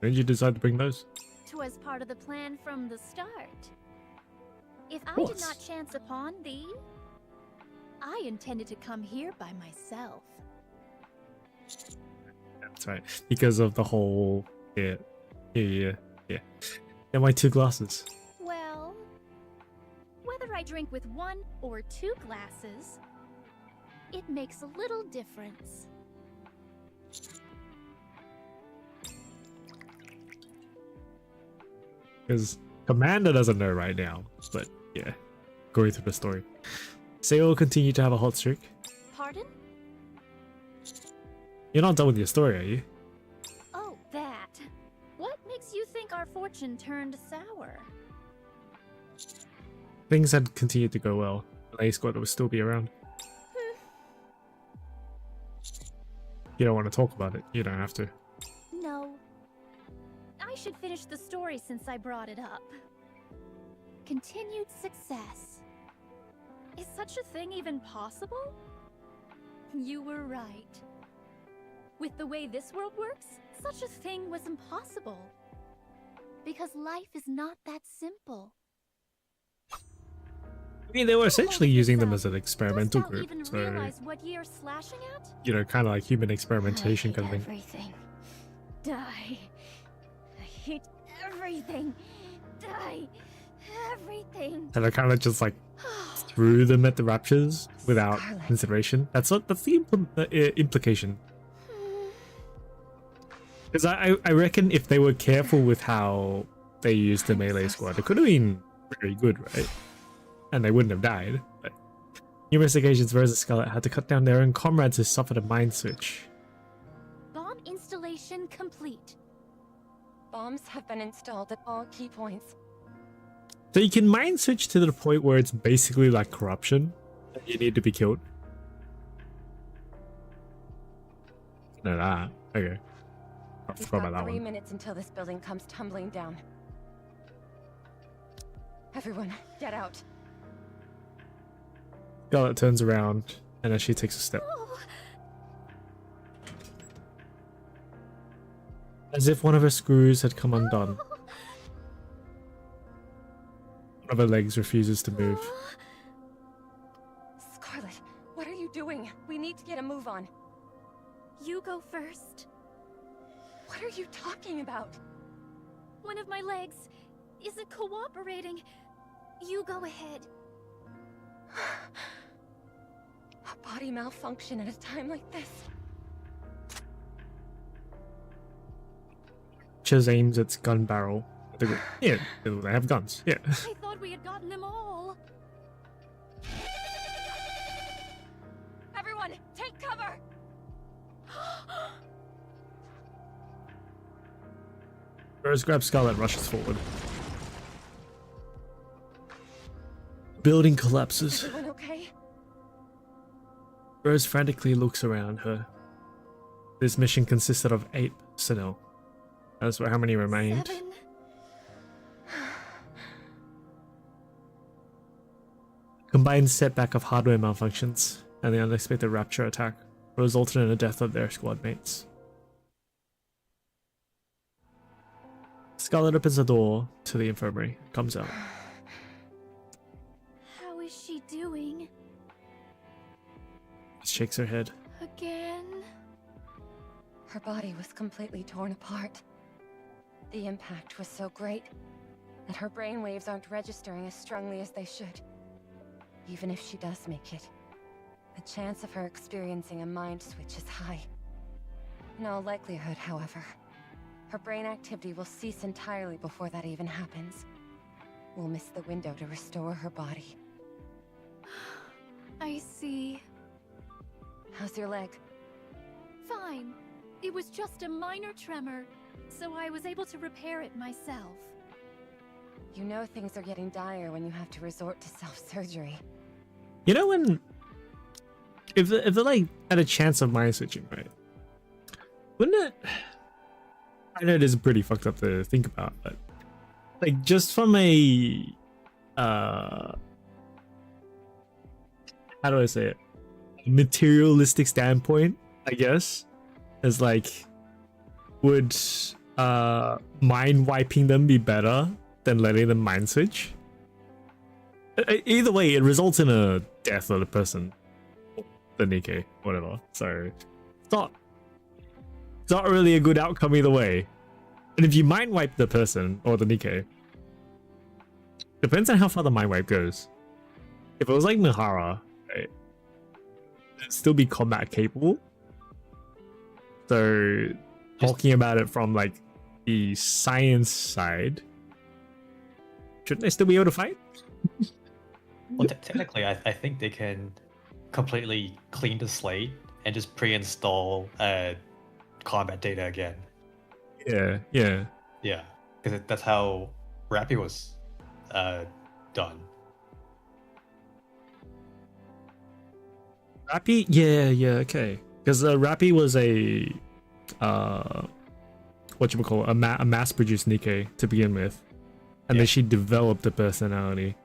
When did you decide to bring those? 'Twas part of the plan from the start. If I course. did not chance upon thee, I intended to come here by myself. That's right. Because of the whole... Yeah. And my 2 glasses. Well, whether I drink with 1 or 2 glasses, it makes a little difference. Because Commander doesn't know right now. But yeah. Going through the story. Say we'll continue to have a hot streak. Pardon? You're not done with your story, are you? Oh, that. What makes you think our fortune turned sour? Things had continued to go well. The A squad would still be around. You don't want to talk about it. You don't have to. No. I should finish the story since I brought it up. Continued success. Is such a thing even possible? You were right. With the way this world works, such a thing was impossible. Because life is not that simple. I mean, they were essentially using them as an Dost experimental thou group. even So, realize what ye are slashing at? you know, kind of like human experimentation kind of thing. Everything. Die. I hate everything. Die. Everything. And I kind of just like threw them at the raptures without Scarlet. consideration. That's the implication. Because I reckon if they were careful with how they used the melee squad, it could have been very good, right? And they wouldn't have died. But numerous occasions, Rose and Scarlet had to cut down their own comrades who suffered a mind switch. Bomb installation complete. Bombs have been installed at all key points. So you can mind switch to the point where it's basically like corruption. You need to be killed. know that. Okay. I We've forgot got about that 3 one. minutes until this building comes tumbling down. Everyone, get out. Scarlet turns around, and as she takes a step, as if one of her screws had come undone. One of her legs refuses to move. Scarlet, what are you doing? We need to get a move on. You go first. What are you talking about? One of my legs isn't cooperating. You go ahead. A body malfunction at a time like this. Chaz aims its gun barrel at the group. Yeah, they have guns. Yeah. I thought we had gotten them all. Everyone, take cover! Rose grabs Scarlet and rushes forward. Building collapses. Everyone okay? Rose frantically looks around her. This mission consisted of 8 personnel. As for how many remained. 7. Combined setback of hardware malfunctions and the unexpected rapture attack resulted in the death of their squad mates. Scarlet opens the door to the infirmary, comes out. How is she doing? Shakes her head. Again? Her body was completely torn apart. The impact was so great that her brainwaves aren't registering as strongly as they should. Even if she does make it, the chance of her experiencing a mind switch is high. In all likelihood, however, her brain activity will cease entirely before that even happens. We'll miss the window to restore her body. I see. How's your leg? Fine. It was just a minor tremor, so I was able to repair it myself. You know things are getting dire when you have to resort to self-surgery. You know when... If they're like at a chance of mind switching, right? Wouldn't it... I know it is pretty fucked up to think about, but... Like, just from a... How do I say it? Materialistic standpoint, I guess. Is like... Would mind wiping them be better than letting them mind switch? Either way, it results in a death of the person. The NIKKE, whatever. So it's not really a good outcome either way. And if you mind wipe the person or the NIKKE, depends on how far the mind wipe goes. If it was like Mihara, right, it'd still be combat capable. So talking about it from like the science side, shouldn't they still be able to fight? Well, technically, I think they can completely clean the slate and just pre-install combat data again. Yeah. Yeah, because that's how Rappy was done. Rappy, yeah, okay. Because Rappy was a a mass-produced NIKKE to begin with, and then she developed a personality.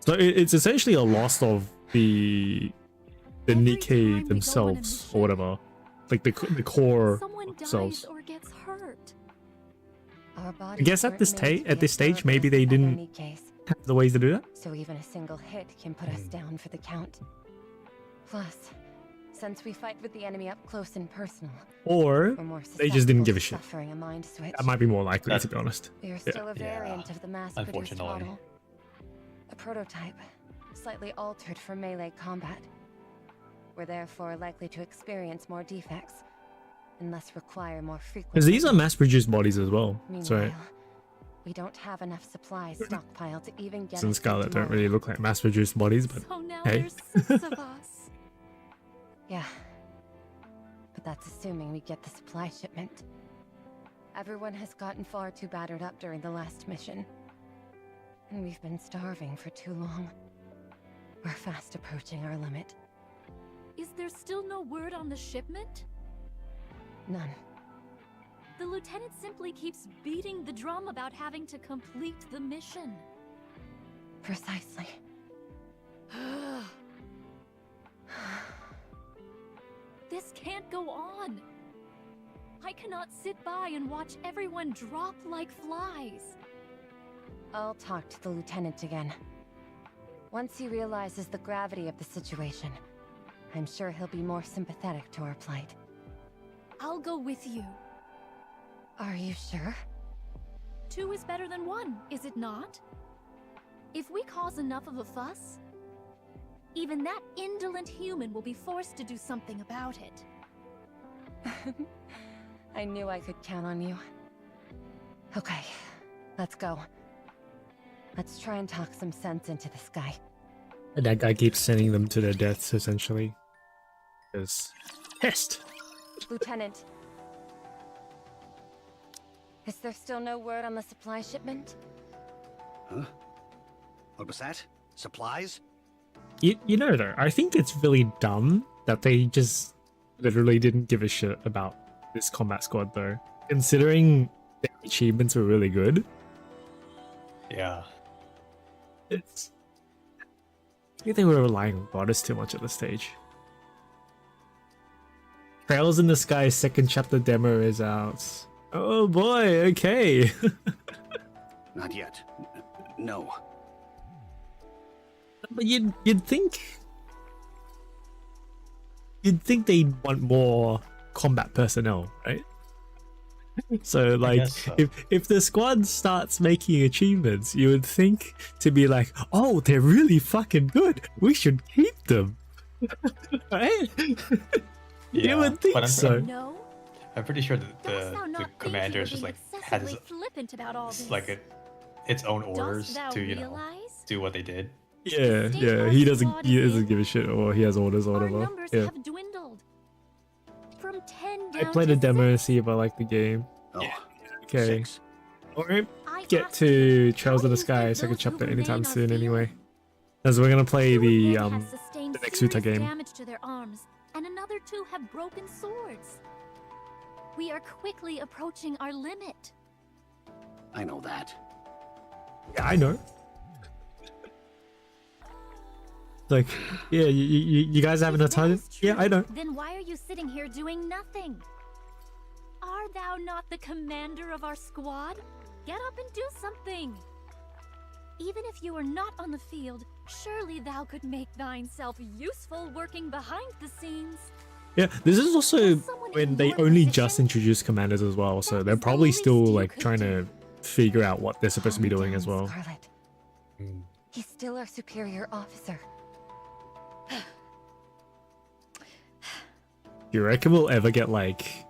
So it's essentially a loss of the Every time we NIKKE go on a themselves or mission, whatever, like the core Someone dies themselves. or gets hurt. Our I bodies guess at weren't this made to be at this as stage, durable maybe as they other didn't NIKKEs, have the ways to do that. so even a single hit can put us down for the count. Plus, since we fight with the enemy up close and personal, Or we're more they just didn't susceptible give a to shit. suffering a mind switch. That might be more likely, to be honest. We are Yeah. still a variant of the mass-produced unfortunately. model. A prototype, slightly altered for melee combat. We're therefore likely to experience more defects, and thus require more frequent... Because these are maintenance. mass-produced bodies as well. So Meanwhile, we don't have enough supplies stockpiled to even get and us through Scarlet don't tomorrow. really look like mass-produced bodies, but So now hey. there's 6 of us. Yeah. But that's assuming we get the supply shipment. Everyone has gotten far too battered up during the last mission. And we've been starving for too long. We're fast approaching our limit. Is there still no word on the shipment? None. The lieutenant simply keeps beating the drum about having to complete the mission. Precisely. This can't go on. I cannot sit by and watch everyone drop like flies. I'll talk to the lieutenant again. Once he realizes the gravity of the situation, I'm sure he'll be more sympathetic to our plight. I'll go with you. Are you sure? 2 is better than 1, is it not? If we cause enough of a fuss, even that indolent human will be forced to do something about it. I knew I could count on you. Okay, let's go. Let's try and talk some sense into this guy. And that guy keeps sending them to their deaths, essentially. Because test. Lieutenant. Is there still no word on the supply shipment? Huh? What was that? Supplies? You know though, I think it's really dumb that they just literally didn't give a shit about this combat squad though. Considering their achievements were really good. Yeah. It's... I think they were relying on goddess too much at this stage. Trails in the Sky second chapter demo is out. Oh boy, okay. Not yet. No. But you'd think they'd want more combat personnel, right? So like so. if the squad starts making achievements, you would think to be like, oh, they're really fucking good. We should keep them. Right? Yeah, You would think but so. No? I'm pretty sure that Dost thou the not commander think is you just are like being has excessively flippant about all this? like its own orders Dost thou to realize? do what they did. Yeah, state yeah. our He squad doesn't is in. give a shit, or he has orders or Our whatever. numbers Yeah. have dwindled. From 10 I down played to a demo to 6. see if I like the game. Oh, Okay. 6. Alright. I Get asked to you, Trails how in the do you Sky think second those who chapter remain anytime are soon feeling? anyway. As we're gonna play 2 the men have sustained the next Utah serious game. damage to their arms, and another 2 have broken swords. We are quickly approaching our limit. I know that. Yeah, I know. Like, yeah, you guys haven't If a that time? is true, Yeah, I know. Then why are you sitting here doing nothing? Are thou not the commander of our squad? Get up and do something. Even if you are not on the field, surely thou could make thyself useful working behind the scenes. Yeah, this is also Does someone when in they your only position- just introduced commanders as well, so That they're is the probably least still you like could trying do. to figure out what they're supposed to be Calm doing down, as well. Scarlet. He's still our superior officer. Do you reckon we'll ever get like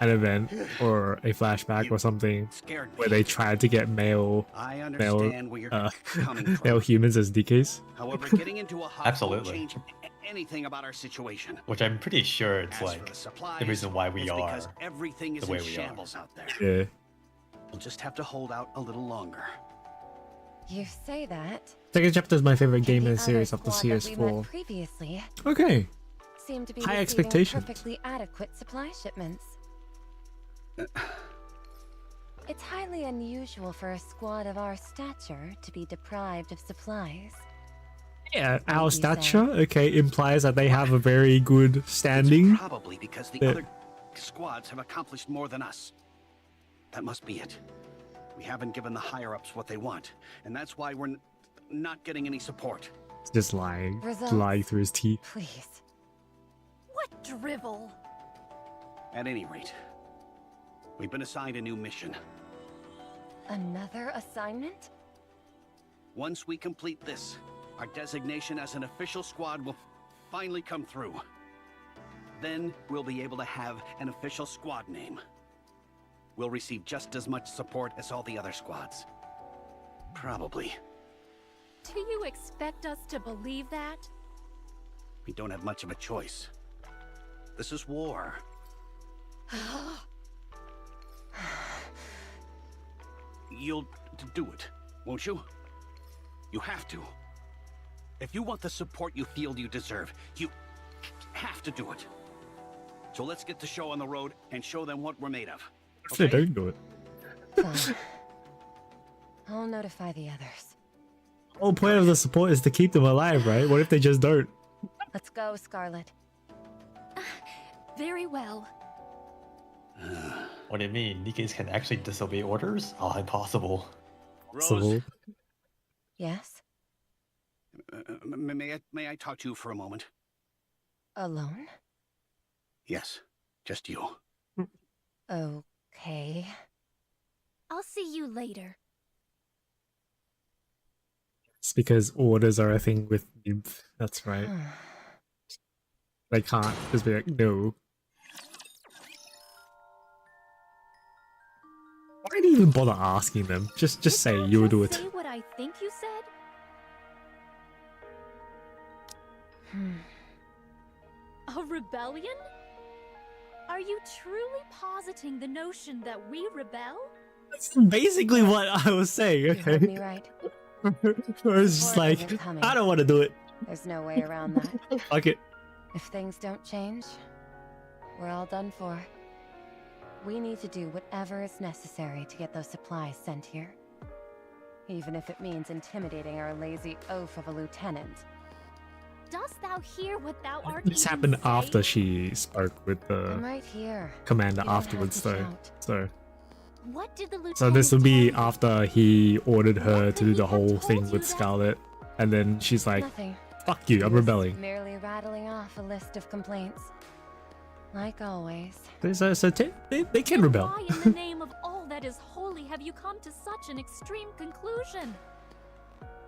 an event or a flashback or something Scared me. where they tried to get male I understand where you're coming male from. humans as DKs? However, getting into a hub Absolutely. won't change anything about our situation. Which I'm pretty sure it's As for like the supplies, the reason why we it's are because everything is the way in we are. shambles out there. Yeah. We'll just have to hold out a little longer. You say that. Second chapter is my favorite game in the other series after squad that we met CS4. previously Okay. seemed to be High receiving expectations. perfectly adequate supply shipments. It's highly unusual for a squad of our stature to be deprived of supplies. Yeah, What our you say? stature, okay, implies that they have a very good standing. Probably because the Yeah. other squads have accomplished more than us. That must be it. We haven't given the higher-ups what they want, and that's why we're not getting any support. Just lying. Results. Lying through his teeth. Please. What drivel? At any rate, we've been assigned a new mission. Another assignment? Once we complete this, our designation as an official squad will finally come through. Then we'll be able to have an official squad name. We'll receive just as much support as all the other squads. Probably. Do you expect us to believe that? We don't have much of a choice. This is war. You'll do it, won't you? You have to. If you want the support you feel you deserve, you have to do it. So let's get the show on the road and show them what we're made of. If they don't do it. Fine. I'll notify the others. The whole point of the support is to keep them alive, right? What if they just don't? Let's go, Scarlet. Very well. What do you mean? Nikke's can actually disobey orders? Oh, impossible. Rose, So, Yes? may I talk to you for a moment? Alone? Yes, just you. Okay. I'll see you later. it's because orders are a thing with nymph. That's right. They can't just be like, no. Why do you even bother asking them? Just say you will do it. Say what I think you said? A rebellion? Are you truly positing the notion that we rebel? That's basically what I was saying, You heard me okay? right. I was just Support like, isn't coming. I don't want to do it. There's no way around that. Fuck it. If things don't change, we're all done for. We need to do whatever is necessary to get those supplies sent here. Even if it means intimidating our lazy oaf of a lieutenant. Dost thou hear what thou art This even happened after saying? she spoke with I'm the right here. commander You don't have afterwards, to though. shout. So, What did the lieutenant so this will be tell you? after he ordered her What to could do he the have whole told thing you with that- Scarlet, and then she's like, Nothing. "Fuck you, I'm He was rebelling." Merely rattling off a list of complaints. Like always. They can Then rebel. Why in the name of all that is holy have you come to such an extreme conclusion?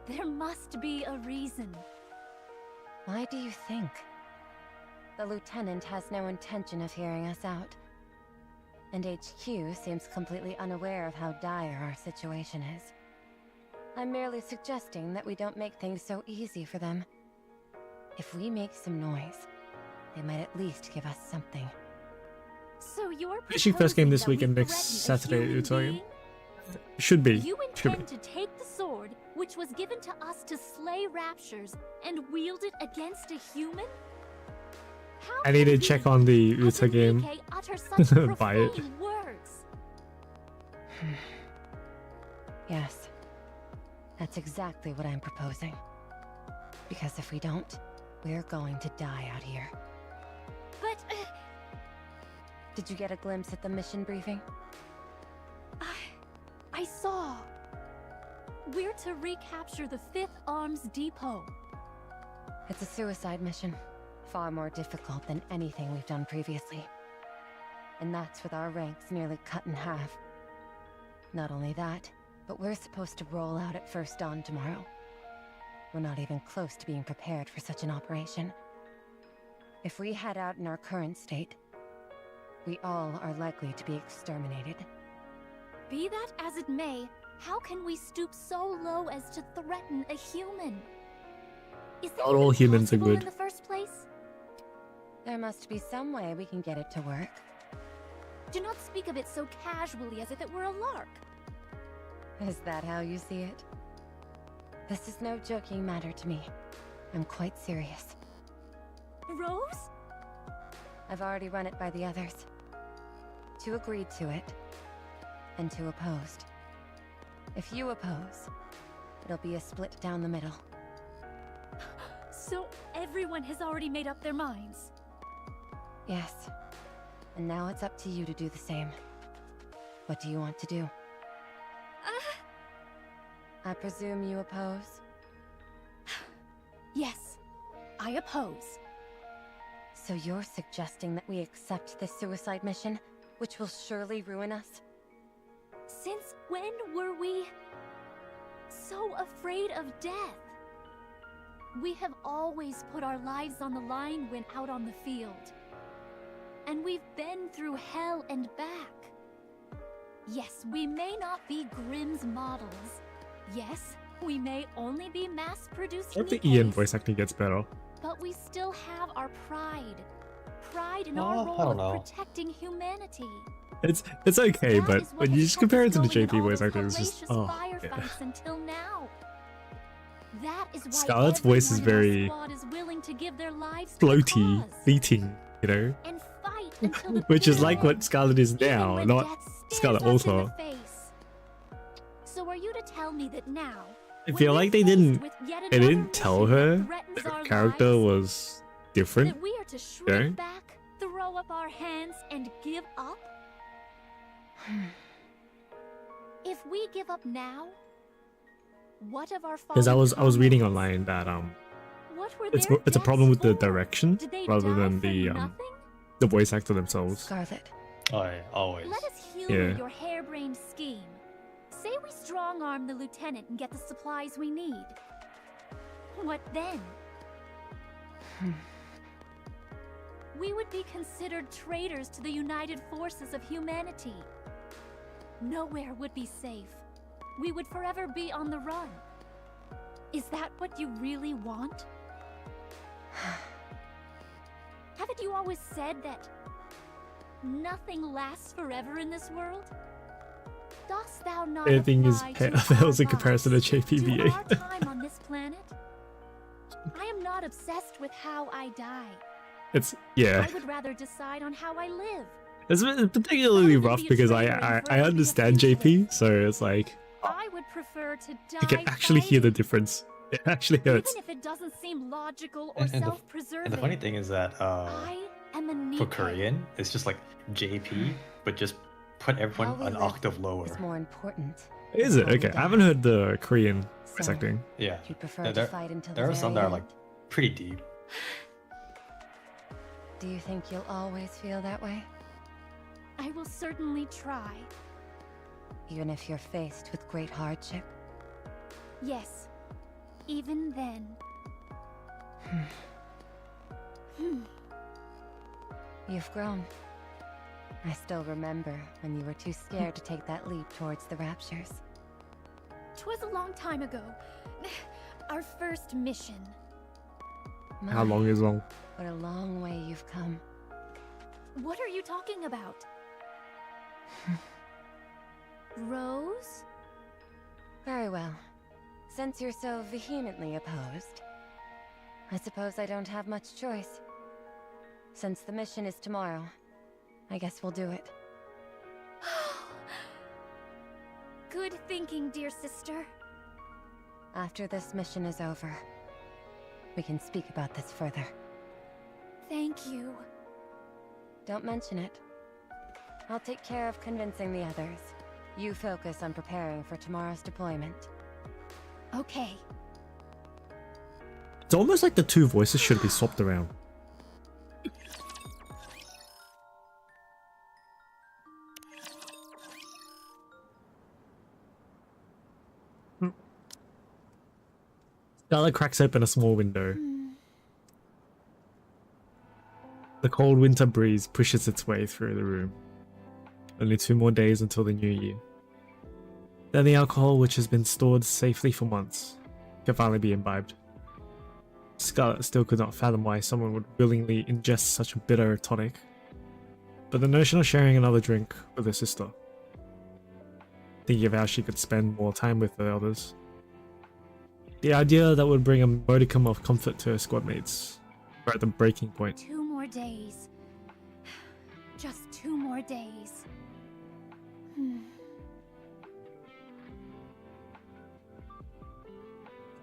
There must be a reason. Why do you think? The lieutenant has no intention of hearing us out. And HQ seems completely unaware of how dire our situation is. I'm merely suggesting that we don't make things so easy for them. If we make some noise, they might at least give us something. So you're Actually, first game proposing this that we weekend, next threaten a Saturday, human you're talking? being? Should be. You Should intend be. to take the sword, which was given to us to slay raptures, and wield it against a human? How I need to can check you, on the as a Uta game. Nikke, utter such Buy it. profane words? Yes. That's exactly what I'm proposing. Because if we don't, we're going to die out here. But Did you get a glimpse at the mission briefing? I saw. We're to recapture the 5th Arms Depot. It's a suicide mission. Far more difficult than anything we've done previously. And that's with our ranks nearly cut in half. Not only that, but we're supposed to roll out at first dawn tomorrow. We're not even close to being prepared for such an operation. If we head out in our current state, we all are likely to be exterminated. Be that as it may, how can we stoop so low as to threaten a human? Is that Not all even humans are possible good. in the first place? There must be some way we can get it to work. Do not speak of it so casually as if it were a lark. Is that how you see it? This is no joking matter to me. I'm quite serious. Rose? I've already run it by the others. 2 agreed to it, and 2 opposed. If you oppose, it'll be a split down the middle. So everyone has already made up their minds. Yes. And now it's up to you to do the same. What do you want to do? I presume you oppose? Yes, I oppose. So you're suggesting that we accept this suicide mission, which will surely ruin us? Since when were we so afraid of death? We have always put our lives on the line when out on the field. And we've been through hell and back. Yes, we may not be Grimm's models. Yes, we may only be mass-produced I hope the Nikkes, Ian voice acting gets better. but we still have our pride. Pride in Oh, our I role don't of know. protecting humanity. It's okay, That but is what when you has just kept compare us it to the going in JP all voice those acting, it's just hellacious oh yeah. firefights until now. That is why Scarlet's voice is everyone in our very squad is willing to give their lives to the floaty, cause fleeting, you know? and fight until the Which is bitter like what end, Scarlet is even now, when not death stares Scarlet us in the Altar. face. So are you to tell me that now, I when feel we're like they faced didn't with yet they another didn't tell mission her that threatens that her our character lives, was different. that we are to shrink know? back, throw up our hands, and give up? If we give up now, what of our Because fallen I was reading comrades? online that What were it's their a problem with the deaths for? direction Did they rather die than for the nothing? the voice actor themselves. Scarlet, I always. Let us humor Yeah. your harebrained scheme. Say we strong-arm the lieutenant and get the supplies we need. What then? We would be considered traitors to the united forces of humanity. Nowhere would be safe. We would forever be on the run. Is that what you really want? Haven't you always said that nothing lasts forever in this world? Dost thou not Anything is apply to fails in our comparison to lives, to JPBA. our time on this planet? I am not obsessed with how I die. It's yeah. I would rather decide on how I live. It's particularly Rather than rough be a because traitor and I forever be a understand fugitive. JP, so it's like I would prefer to die you can actually hear the fighting, difference. It actually hurts. even if it doesn't seem logical or And the self-preserving. And the funny thing is that I am a for Nikke. Korean, it's just like JP, but just put how everyone we an live octave lower. is more important. Is it? than how we Okay, I die. haven't heard the Korean voice So, acting. Yeah. you'd prefer Yeah, to fight until there the are some very that are like end? pretty deep. Do you think you'll always feel that way? I will certainly try. Even if you're faced with great hardship? Yes. Even then. You've grown. I still remember when you were too scared to take that leap towards the Raptures. 'Twas a long time ago. Our first mission. How My, long is long? What a long way you've come. What are you talking about? Rose? Very well. Since you're so vehemently opposed, I suppose I don't have much choice. Since the mission is tomorrow, I guess we'll do it. Good thinking, dear sister. After this mission is over, we can speak about this further. Thank you. Don't mention it. I'll take care of convincing the others. You focus on preparing for tomorrow's deployment. Okay. It's almost like the two voices should be swapped around. Scarlet cracks open a small window. The cold winter breeze pushes its way through the room. Only 2 more days until the new year. Then the alcohol, which has been stored safely for months, can finally be imbibed. Scarlet still could not fathom why someone would willingly ingest such a bitter tonic. But the notion of sharing another drink with her sister, thinking of how she could spend more time with the others, the idea that would bring a modicum of comfort to her squad mates, were at the breaking point. 2 more days. Just 2 more days.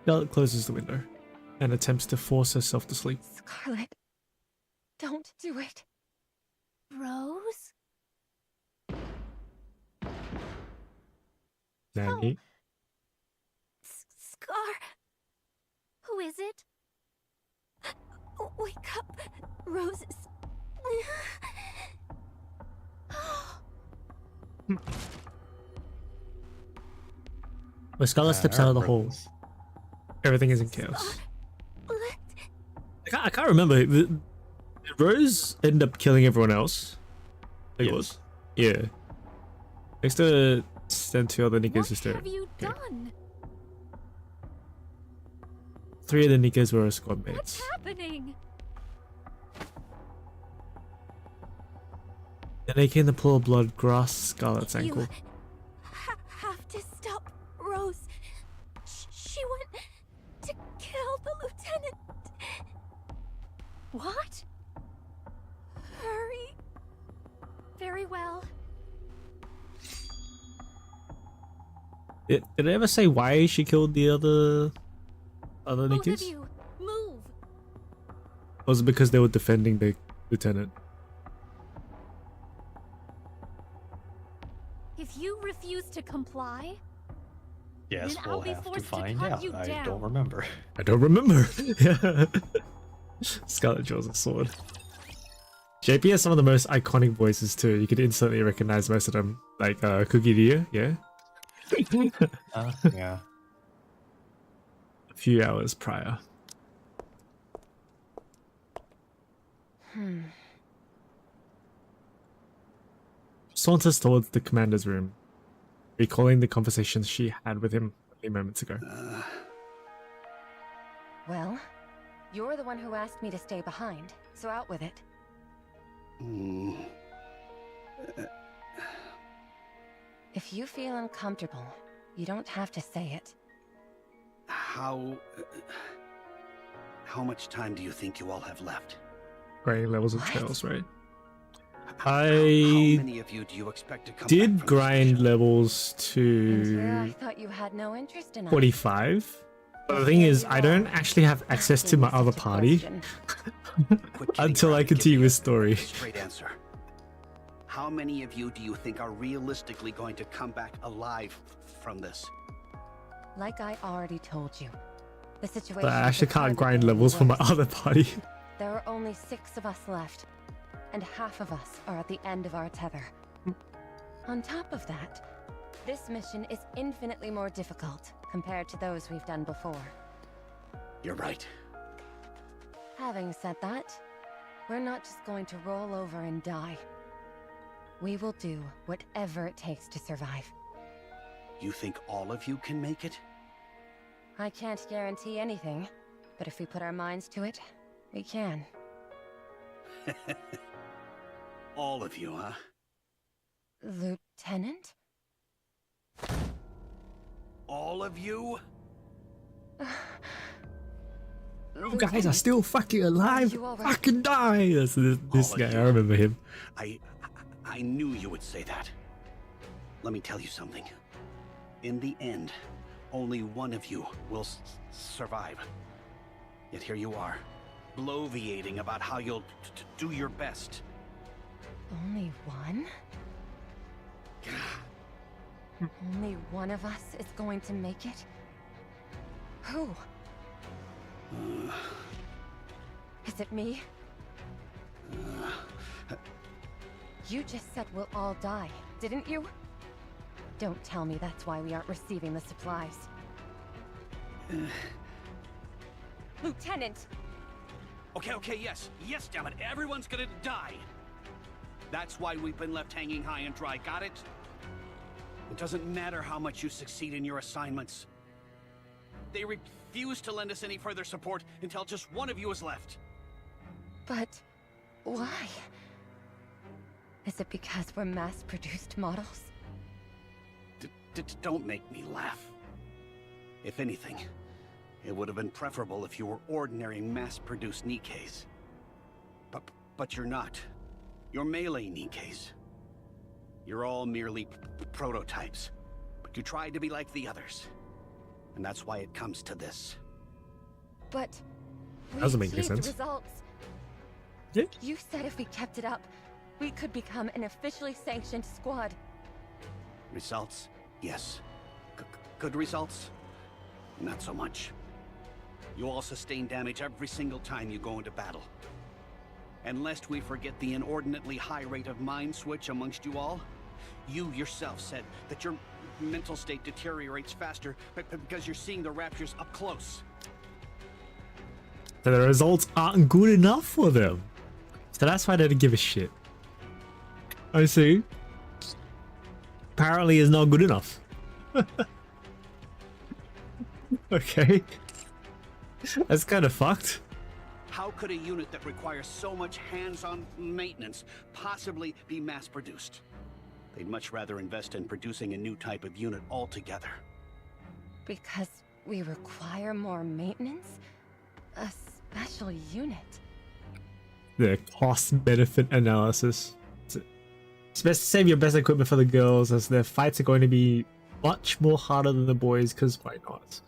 Scarlet closes the window and attempts to force herself to sleep. Scarlet, don't do it. Rose? Nanny. Scar? Who is it? Wake up, Rose. When Scarlet steps out of the hall, Purpose. everything is in chaos. I can't remember. Did Rose end up killing everyone else? I think it Yes. was. Yeah. Next to send 2 other Nikkes What sister. have you Yeah. done? 3 of the Nikkes were her squad What's mates. happening? Then they came to pull blood grasped Scarlet's ankle. You have to stop Rose. She went Did I ever say why she killed the other Both of Nikkes? you, move! Or was it because they were defending the lieutenant? If you refuse to comply, Yes, Then we'll I'll be have to forced to find cut out. you I down. don't remember. I don't remember. Yeah. Scarlet draws a sword. JP has some of the most iconic voices too. You could instantly recognize most of them, like Cookie Deer, yeah. Yeah. A few hours prior. Saunters towards the commander's room, recalling the conversations she had with him a few moments ago. Well, you're the one who asked me to stay behind, so out with it. If you feel uncomfortable, you don't have to say it. How much time do you think you all have left? Gray levels of What? trails, right? How I many of you do you expect to come back did from this grind mission? levels And I to thought you had no interest in us. 45. But the thing is, I don't actually have access to my Asking other such a party question. Quit kidding until around I and give continue me his a story. straight answer. How many of you do you think are realistically going to come back alive from this? Like I already told you, the situation. But I is actually can't hardly grind getting levels for my worse. other party. There are only 6 of us left, and half of us are at the end of our tether. On top of that, this mission is infinitely more difficult compared to those we've done before. You're right. Having said that, we're not just going to roll over and die. We will do whatever it takes to survive. You think all of you can make it? I can't guarantee anything, but if we put our minds to it, we can. All of you, huh? Lieutenant? All of you? You guys are still fucking alive. You all right? Fucking die. That's this All of guy. you. I remember him. I knew you would say that. Let me tell you something. In the end, only one of you will survive. Yet here you are, bloviating about how you'll do your best. Only one? Only one of us is going to make it? Who? Is it me? You just said we'll all die, didn't you? Don't tell me that's why we aren't receiving the supplies. Lieutenant! Okay, yes, damn it, everyone's gonna die. That's why we've been left hanging high and dry, got it? It doesn't matter how much you succeed in your assignments. They refuse to lend us any further support until just one of you is left. But why? Is it because we're mass-produced models? Don't make me laugh. If anything, it would have been preferable if you were ordinary mass-produced NIKKEs. But you're not. You're melee NIKKEs. You're all merely prototypes. But you tried to be like the others. And that's why it comes to this. But we Doesn't make any achieved sense. results. Yeah. You said if we kept it up, we could become an officially sanctioned squad. Results? Yes. Good results? Not so much. You all sustain damage every single time you go into battle. And lest we forget the inordinately high rate of mind switch amongst you all, you yourself said that your mental state deteriorates faster because you're seeing the raptures up close. So the results aren't good enough for them. So that's why they didn't give a shit. I see. Apparently is not good enough. Okay. That's kind of fucked. How could a unit that requires so much hands-on maintenance possibly be mass-produced? They'd much rather invest in producing a new type of unit altogether. Because we require more maintenance? A special unit? The cost-benefit analysis. It's best to save your best equipment for the girls, as their fights are going to be much more harder than the boys, because why not?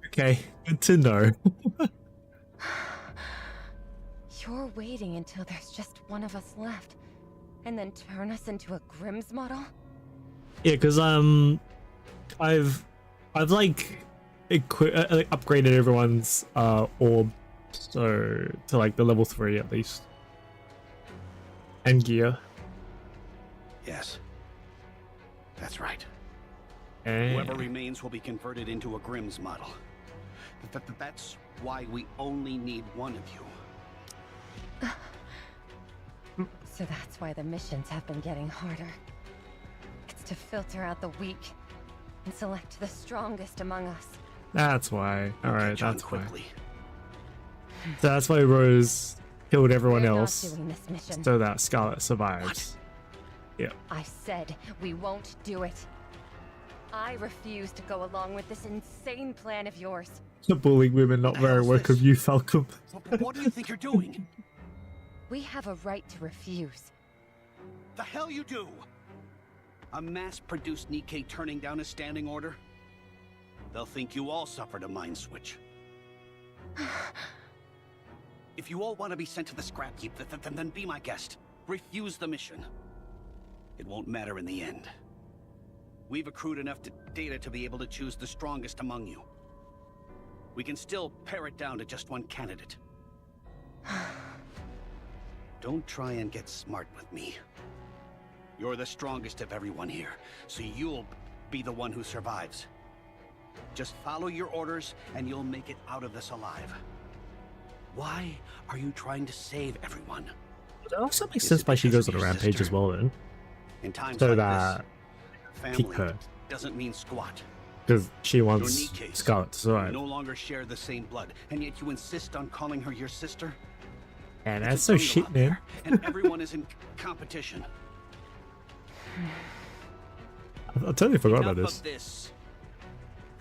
Okay, good to know. You're waiting until there's just one of us left, and then turn us into a Grimm's model? Yeah, because I've like upgraded everyone's orb, so to like the level 3 at least, and gear. Yes. That's right. And Whoever remains will be converted into a Grimm's model. That's why we only need one of you. So that's why the missions have been getting harder. It's to filter out the weak and select the strongest among us. that's why. All right, Catch on that's why. quickly. So that's why Rose killed everyone We're not else doing this mission. so that Scarlet survives. I said we won't do it. I refuse to go along with this insane plan of yours. The bullying women not The hell very is work of this? you, Falcon. What do you think you're doing? We have a right to refuse. The hell you do? A mass-produced NIKKE turning down a standing order? They'll think you all suffered a mind switch. If you all want to be sent to the scrap heap, then be my guest. Refuse the mission. It won't matter in the end. We've accrued enough data to be able to choose the strongest among you. We can still pare it down to just one candidate. Don't try and get smart with me. You're the strongest of everyone here, so you'll be the one who survives. Just follow your orders and you'll make it out of this alive. Why are you trying to save everyone? That also makes Is sense it why she because goes of on a your rampage sister? as well then. In times So like that this, pique family her. doesn't mean squat. Because she Your wants NIKKEs Scarlet to survive. no longer share the same blood, and yet you insist on calling her your sister? And It's that's a so jungle shit, out man. there, and everyone is in competition. I totally forgot about Enough this. of this.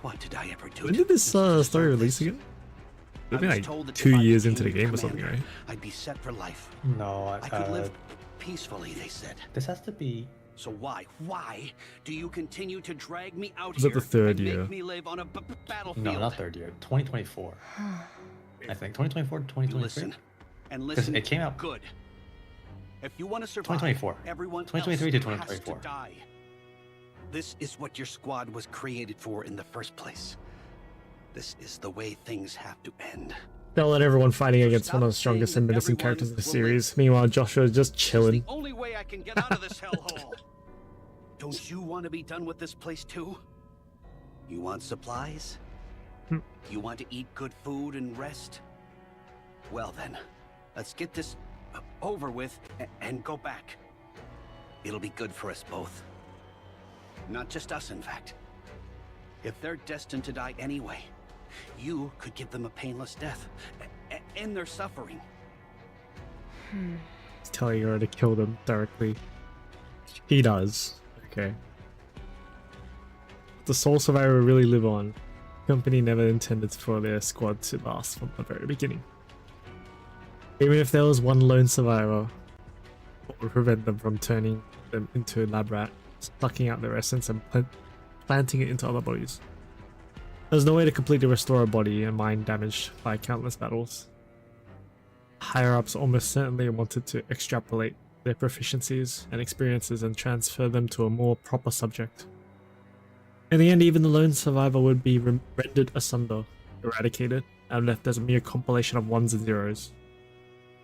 What did I ever do? When to- did this to story deserve release this? again? I It's been was like told that 2 if I years into the became game or something, commander, right? I'd be set for life. No, I could live peacefully, they said. this has to be. So why do you continue to drag me out Was it here the third and year? make me live on a battlefield? No, not third year. 2024. I think 2024 to You 2023. listen, and listen. it came out- good. If you want to survive, 2024. everyone 2023 to else has 2024. to die. This is what your squad was created for in the first place. This is the way things have to end. They'll let everyone fighting So against one of the stop strongest saying and that menacing everyone characters in the will series. live. Meanwhile, Joshua is just It's chilling. the only way I can get out of this hellhole. Don't you want to be done with this place too? You want supplies? You want to eat good food and rest? Well then, let's get this over with and go back. It'll be good for us both. Not just us, in fact. If they're destined to die anyway, you could give them a painless death. End their suffering. He's telling her to kill them directly. He does. Okay. The sole survivor really live on. The company never intended for their squad to last from the very beginning. Even if there was one lone survivor, what would prevent them from turning them into lab rat, sucking out their essence and planting it into other bodies? There's no way to completely restore a body and mind damaged by countless battles. Higher-ups almost certainly wanted to extrapolate their proficiencies and experiences and transfer them to a more proper subject. In the end, even the lone survivor would be rendered asunder, eradicated, and left as a mere compilation of ones and zeros.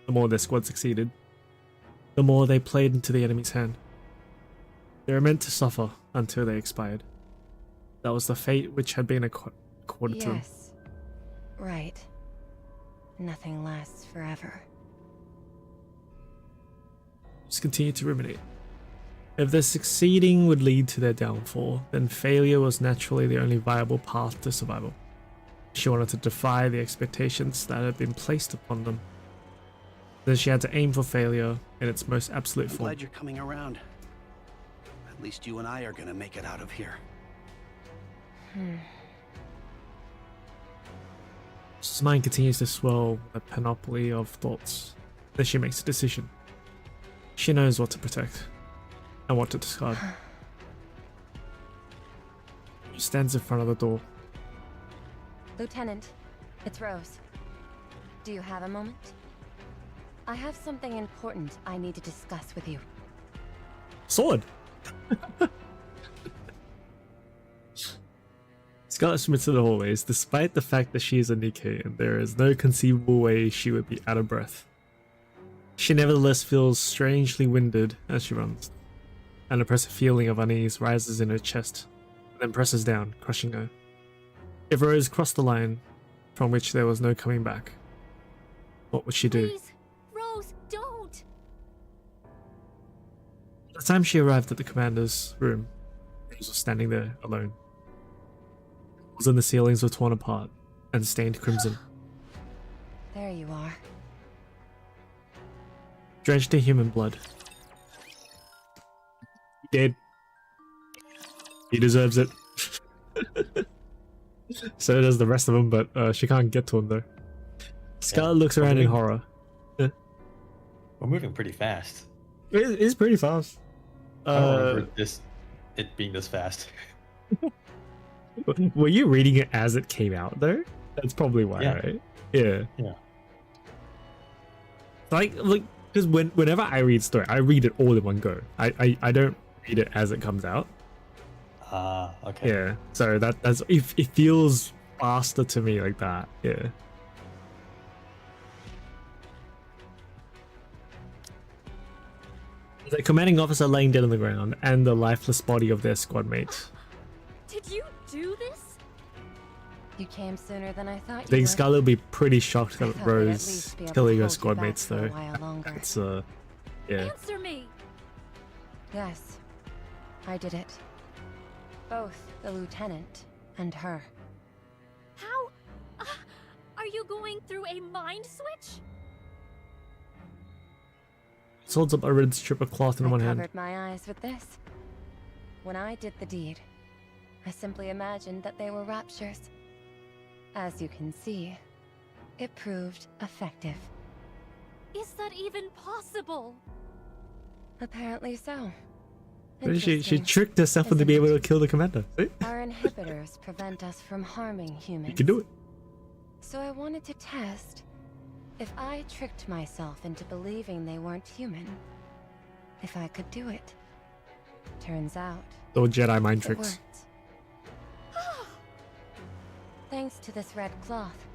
The more their squad succeeded, the more they played into the enemy's hand. They were meant to suffer until they expired. That was the fate which had been accorded to them. Yes. Right. Nothing lasts forever. Just continue to ruminate. If their succeeding would lead to their downfall, then failure was naturally the only viable path to survival. She wanted to defy the expectations that had been placed upon them. Then she had to aim for failure in its most absolute I'm form. glad you're coming around. At least you and I are gonna make it out of here. His mind continues to swirl with a panoply of thoughts. Then she makes a decision. She knows what to protect and what to discard. She stands in front of the door. Lieutenant, it's Rose. Do you have a moment? I have something important I need to discuss with you. Sword! Scarlet submits to the hallways, despite the fact that she is a NIKKE and there is no conceivable way she would be out of breath. She nevertheless feels strangely winded as she runs. An oppressive feeling of unease rises in her chest, and then presses down, crushing her. If Rose crossed the line, from which there was no coming back, what would she do? Please, Rose, don't! By the time she arrived at the commander's room, Rose was standing there, alone. The walls and the ceilings were torn apart and stained crimson. There you are. Drenched in human blood. Dead. He deserves it. So does the rest of them, but she can't get to him though. Scarlet looks around in horror. We're moving pretty fast. It is pretty fast. I don't remember it being this fast. Were you reading it as it came out though? That's probably why, right? Yeah. Yeah. Like, because whenever I read story, I read it all in one go. I don't read it as it comes out. Okay. Yeah. So that's it feels faster to me like that. Yeah. The commanding officer laying dead on the ground and the lifeless body of their squad mate. Did you do this? You came sooner than I thought I you think would. Scarlet will be pretty shocked I at thought we'd at Rose least be able killing to her hold you squad back mates for a though. while longer. It's yeah. Answer me! Yes, I did it. Both the lieutenant and her. How? Are you going through a mind switch? Holds up a red strip of cloth in I one covered hand. my eyes with this. When I did the deed, I simply imagined that they were raptures. As you can see, it proved effective. Is that even possible? Apparently so. She Interesting, tricked herself into isn't being able it? to kill the commander. See? Our inhibitors prevent us from harming humans. You can do it. So I wanted to test if I tricked myself into believing they weren't human, if I could do it. Turns out, The old Jedi mind it tricks. worked. Thanks to this red cloth.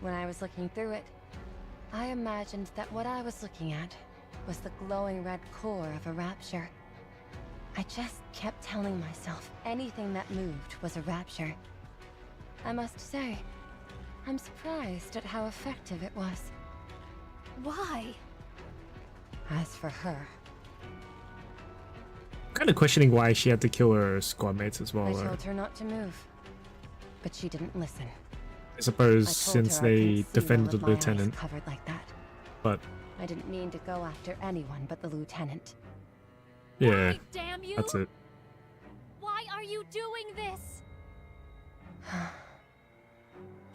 When I was looking through it, I imagined that what I was looking at was the glowing red core of a rapture. I just kept telling myself anything that moved was a rapture. I must say, I'm surprised at how effective it was. Why? As for her, I'm kind of questioning why she had to kill her squad mates as well. I Though. told her not to move, but she didn't listen. I suppose I told since her I they couldn't see well defended the with my eyes lieutenant, covered like that. but I didn't mean to go after anyone but the lieutenant. yeah, Why, damn you! that's it. Why are you doing this?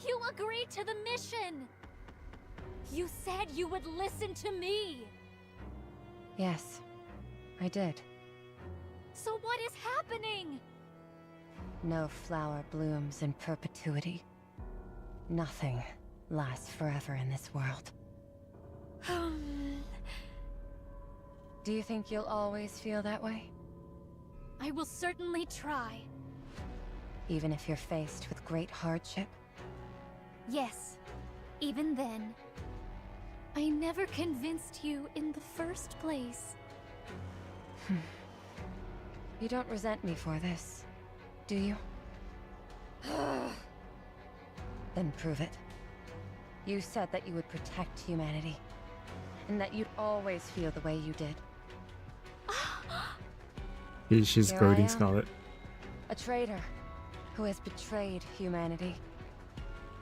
You agreed to the mission! You said you would listen to me! Yes, I did. So what is happening? No flower blooms in perpetuity. Nothing lasts forever in this world. Do you think you'll always feel that way? I will certainly try. Even if you're faced with great hardship? Yes, even then. I never convinced you in the first place. You don't resent me for this, do you? Then prove it. You said that you would protect humanity, and that you'd always feel the way you did. She's Here I goading am. Scarlet. A traitor who has betrayed humanity.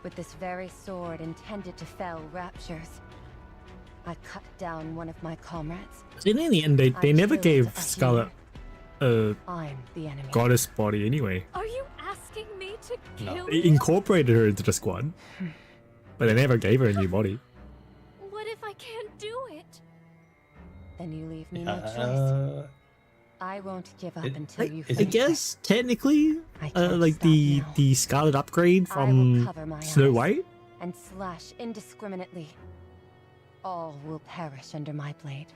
With this very sword intended to fell raptures. I cut down one of my comrades. In the end, they I never killed gave a Scarlet a I'm the enemy. goddess body anyway. Are you asking me to kill They you? incorporated her into the squad, but they never gave her a new body. What if I can't do it? Then you leave me no choice. I won't give up It- until you is I it- finish guess technically, I can't like stop the now. the Scarlet upgrade I will from cover my Snow eyes White. and slash indiscriminately. All will perish under my blade.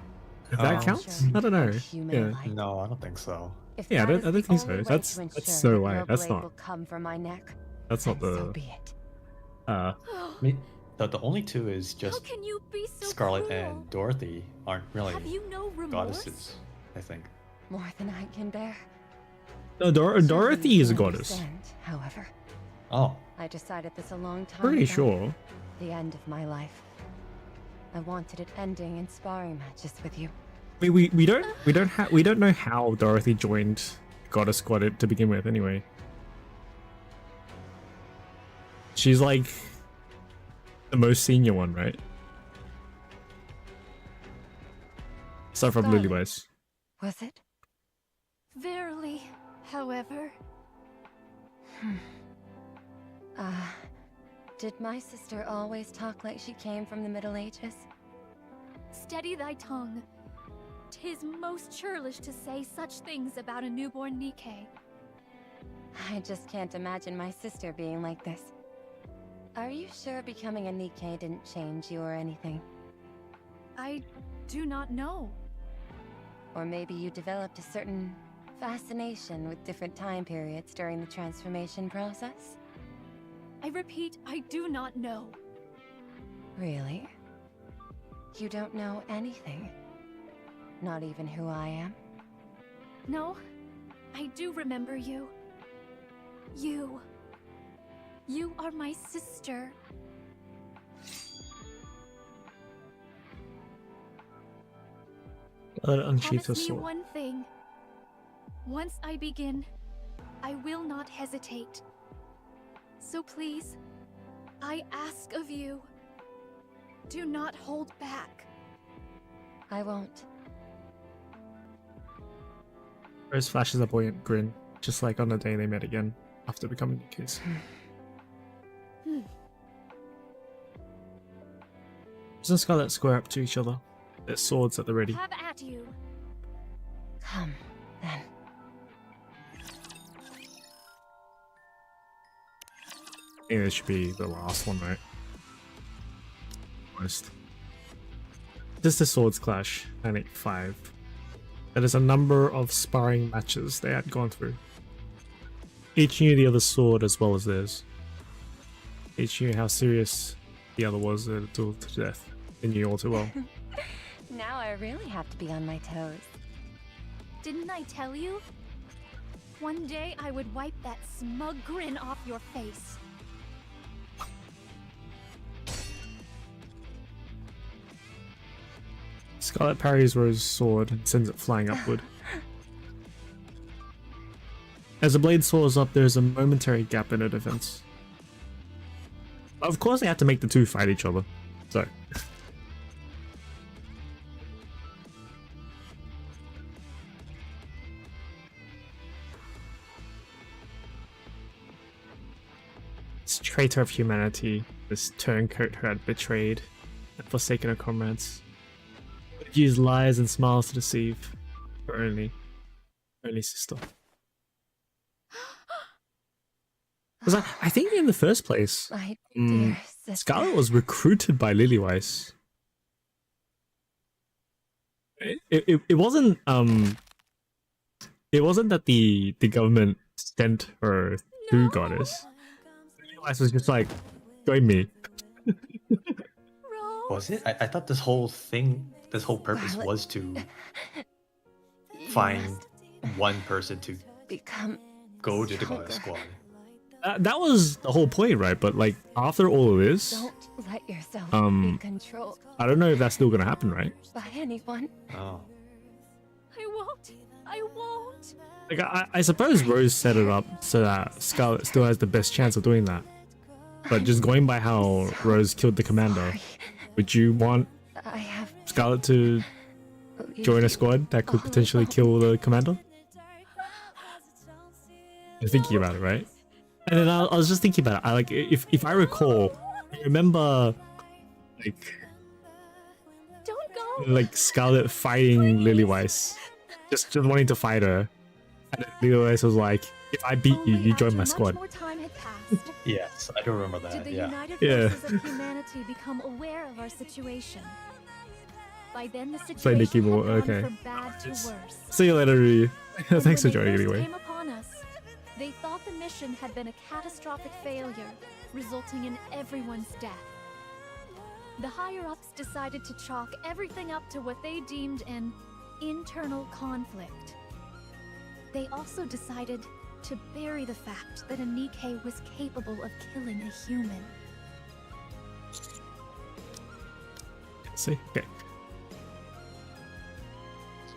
If that Um, counts, Nature I don't know. and human Yeah, alike. No, I don't think so. If Yeah, I that don't- is I don't the think so. only way That's- to that's ensure Snow that White, your that's blade not- will come from my neck, that's not then so the. be it. I mean, the only two is How just can you be so Scarlet cruel? and Dorothy aren't really Have you no remorse? goddesses, I think. More than I can bear. No, Surely Dorothy you is a can goddess. understand, however, Oh, I decided this a long time Pretty ago. sure. The end of my life. I wanted it ending in sparring matches with you. I mean, we don't know how Dorothy joined Goddess Squad to begin with. Anyway, she's like the most senior one, right? Aside from Scarlet. Lilywise. Was it? Verily, however, Did my sister always talk like she came from the Middle Ages? steady thy tongue. 'Tis most churlish to say such things about a newborn Nikke. I just can't imagine my sister being like this. Are you sure becoming a Nikke didn't change you or anything? I do not know. Or maybe you developed a certain fascination with different time periods during the transformation process? I repeat, I do not know. Really? You don't know anything? Not even who I am? No, I do remember you. You. You are my sister. Unsheath her Promise me sword. one thing. Once I begin, I will not hesitate. So please, I ask of you, do not hold back. I won't. Rose flashes a buoyant grin, just like on the day they met again after becoming Nikke's. Rose and Scarlet square up to each other, their swords at the ready. Have at you. Come, then. I think this should be the last one, right? Almost. Just the swords clash, Panic 5. That is a number of sparring matches they had gone through. Each knew the other's sword as well as theirs. Each knew how serious the other was at a duel to death. They knew all too well. Now I really have to be on my toes. Didn't I tell you? One day I would wipe that smug grin off your face. Scarlet parries Rose's sword and sends it flying upward. As the blade soars up, there is a momentary gap in her defense. Of course, they had to make the two fight each other. So. This traitor of humanity, this turncoat who had betrayed and forsaken her comrades, would use lies and smiles to deceive her only sister. Because I think in the first place, My Mm, dear sister. Scarlet was recruited by Lilywise. It wasn't that the government sent her to Goddess. Lilywise was just like, join me. was it? I thought this whole purpose Scarlet. was to You find must one person to become go to the Goddess stronger. Squad. That was the whole point, right? But like after all of this, Don't let yourself Um, be controlled I don't know if that's still gonna happen, right? by anyone. Oh. I won't. I won't. Like I suppose Rose set it up so that Scarlet still has the best chance of doing that. But just going by how Rose killed the commander, Sorry. would you want I have Scarlet to believed join a you squad that could all potentially along. kill the commander? You're thinking about it, right? And then I was just thinking about it. I like if I recall, I remember Don't go. like Scarlet fighting Lilywise just wanting to fight her. And then Leonis was like, if I beat you, you join my squad. Much more time had passed, Yes, I do remember did that. the Yeah. united Yeah. forces of humanity become aware of our situation. By then, the Nikki situation had more- gone okay. from bad to worse. See you later, Ryu. And Thanks for when they joining first anyway. came upon us, they thought the mission had been a catastrophic failure, resulting in everyone's death. The higher-ups decided to chalk everything up to what they deemed an internal conflict. They also decided to bury the fact that a NIKKE was capable of killing a human. See? Okay.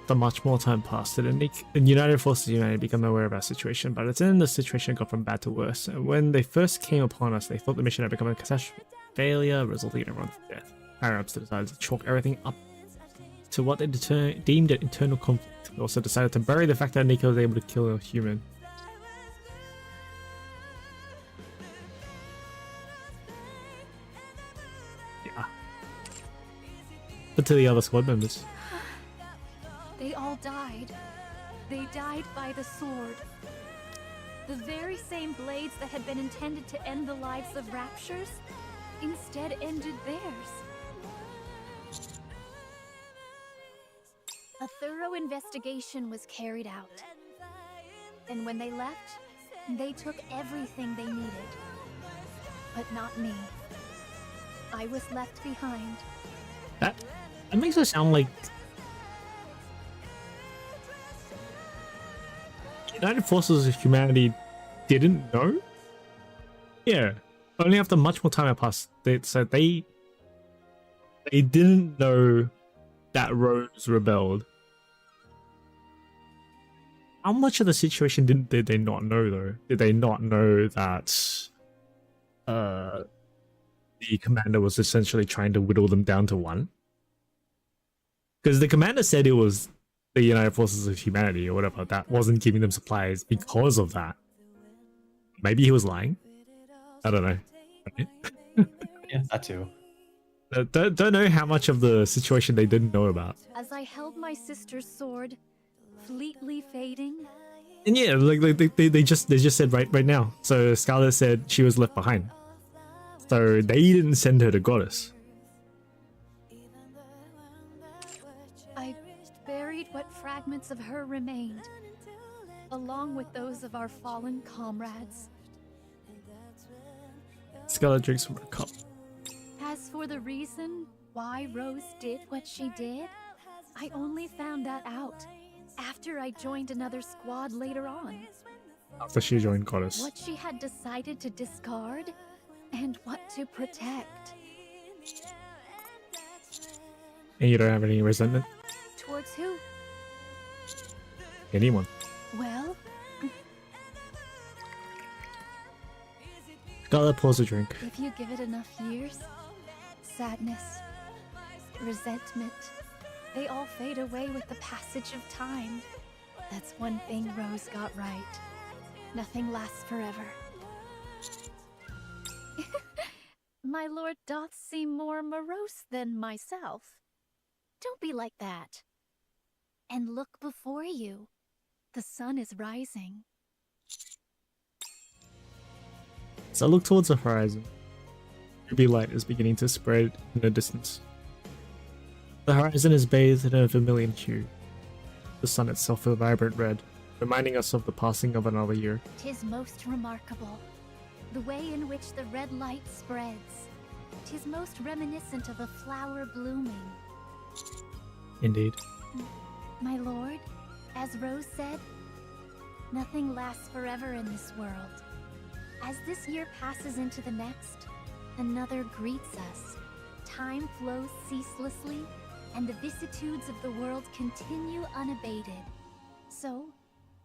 The much more time passed, and the United Forces of Humanity become aware of our situation, but it's in the situation got from bad to worse. And when they first came upon us, they thought the mission had become a catastrophic failure, resulting in everyone's death. Higher-ups decided to chalk everything up to what they deemed an internal conflict. They also decided to bury the fact that NIKKE was able to kill a human. Yeah. But to the other squad members. They all died. They died by the sword. The very same blades that had been intended to end the lives of Raptures instead ended theirs. A thorough investigation was carried out. And when they left, they took everything they needed. But not me. I was left behind. That makes it sound like United Forces of Humanity didn't know? Yeah. Only after much more time had passed, they didn't know that Rose rebelled. How much of the situation did they not know though? Did they not know that the commander was essentially trying to whittle them down to one? Because the commander said it was the United Forces of Humanity or whatever that wasn't giving them supplies because of that. Maybe he was lying. I don't know. Yeah, that too. Don't know how much of the situation they didn't know about. As I held my sister's sword, fleetly fading, And yeah, like they just said right now. So Scarlet said she was left behind. So they didn't send her to Goddess. I buried what fragments of her remained, along with those of our fallen comrades. Scarlet drinks from her cup. As for the reason why Rose did what she did, I only found that out after I joined another squad later on. After she joined Goddess. What she had decided to discard and what to protect. And you don't have any resentment? Towards who? Anyone? Well, Scarlet pours a drink. if you give it enough years, sadness, resentment, they all fade away with the passage of time. That's one thing Rose got right. Nothing lasts forever. My lord doth seem more morose than myself. Don't be like that. And look before you. The sun is rising. So I look towards the horizon. Ruby light is beginning to spread in the distance. The horizon is bathed in a vermilion hue. The sun itself a vibrant red, reminding us of the passing of another year. 'Tis most remarkable, the way in which the red light spreads. 'Tis most reminiscent of a flower blooming. Indeed. My lord, as Rose said, nothing lasts forever in this world. As this year passes into the next, another greets us. Time flows ceaselessly, and the vicissitudes of the world continue unabated. So,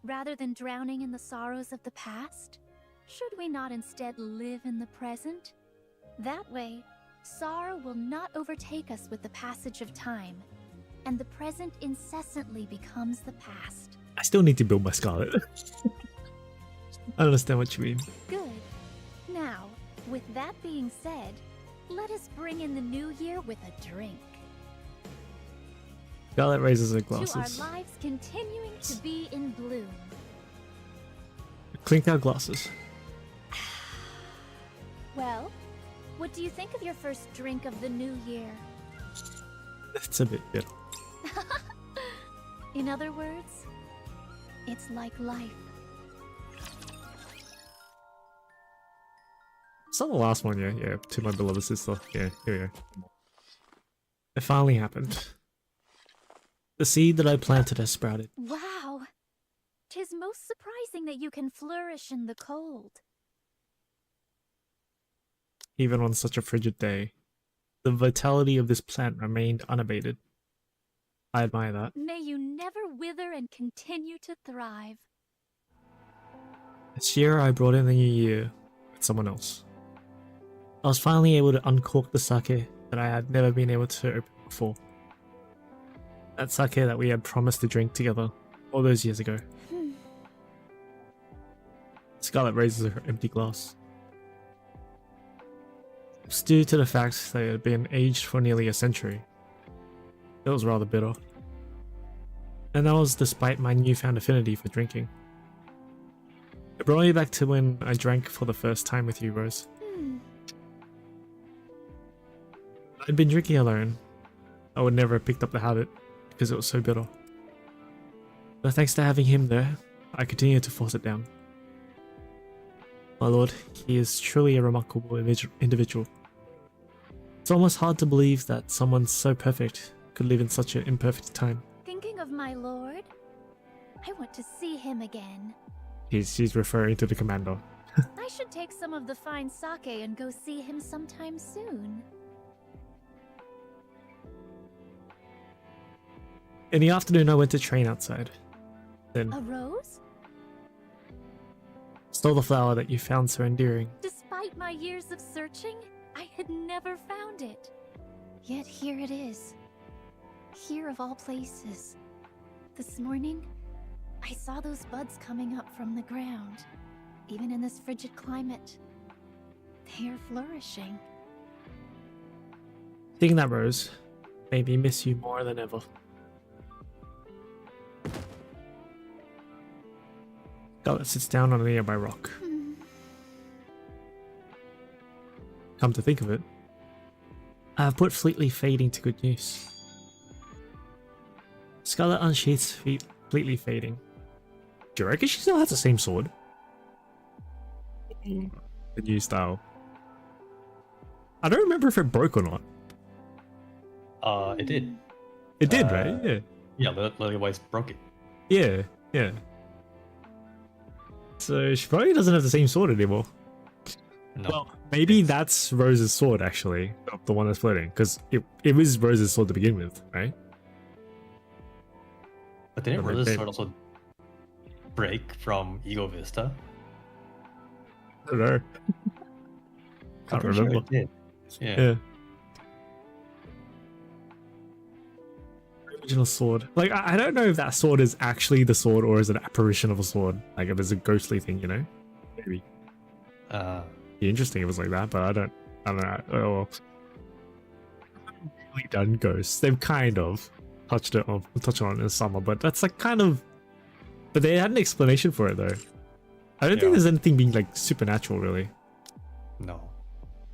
rather than drowning in the sorrows of the past, should we not instead live in the present? That way, sorrow will not overtake us with the passage of time, and the present incessantly becomes the past. I still need to build my Scarlet. I understand what you mean. Good. Now, with that being said, let us bring in the new year with a drink. Scarlet raises her To our glasses. lives continuing to be in bloom. Clink our glasses. Well, what do you think of your first drink of the new year? It's a bit bitter. In other words, it's like life. It's not the last one, yeah. Yeah, to my beloved sister. Yeah, here we go. It finally happened. The seed that I planted has sprouted. Wow! 'Tis most surprising that you can flourish in the cold. Even on such a frigid day, the vitality of this plant remained unabated. I admire that. May you never wither and continue to thrive. This year I brought in the new year with someone else. I was finally able to uncork the sake that I had never been able to open before. That sake that we had promised to drink together all those years ago. Scarlet raises her empty glass. It's due to the fact that it had been aged for nearly a century. It was rather bitter. And that was despite my newfound affinity for drinking. It brought me back to when I drank for the first time with you, Rose. I'd been drinking alone. I would never have picked up the habit because it was so bitter. But thanks to having him there, I continued to force it down. My lord, he is truly a remarkable individual. It's almost hard to believe that someone so perfect could live in such an imperfect time. Thinking of my lord? I want to see him again. She's referring to the commander. I should take some of the fine sake and go see him sometime soon. In the afternoon, I went to train outside. Then A rose? stole the flower that you found so endearing. Despite my years of searching, I had never found it. Yet here it is. Here of all places. This morning, I saw those buds coming up from the ground. Even in this frigid climate, they are flourishing. Seeing that rose made me miss you more than ever. Scarlet sits down on a nearby rock. Come to think of it, I have put Fleetly Fading to good use. Scarlet unsheaths Fleetly Fading. Do you reckon she still has the same sword? The new style. I don't remember if it broke or not. It did. It did, right? Yeah. Yeah, Lily White broke it. Yeah, yeah. So she probably doesn't have the same sword anymore. No. Well, maybe that's Rose's sword, actually. The one that's floating. Because it was Rose's sword to begin with, right? But didn't Or Rose's maybe- sword also break from Ego Vista? I don't know. I'm Can't pretty sure remember. it did. Yeah. Yeah. Original sword. Like, I don't know if that sword is actually the sword or is it an apparition of a sword. Like, if it's a ghostly thing, you know? Maybe. Be interesting if it was like that, but I don't know. Oh, well. Really done ghosts. They've kind of touched on it in the summer, but that's like kind of. But they had an explanation for it though. I don't think Yeah. there's anything being like supernatural really. No.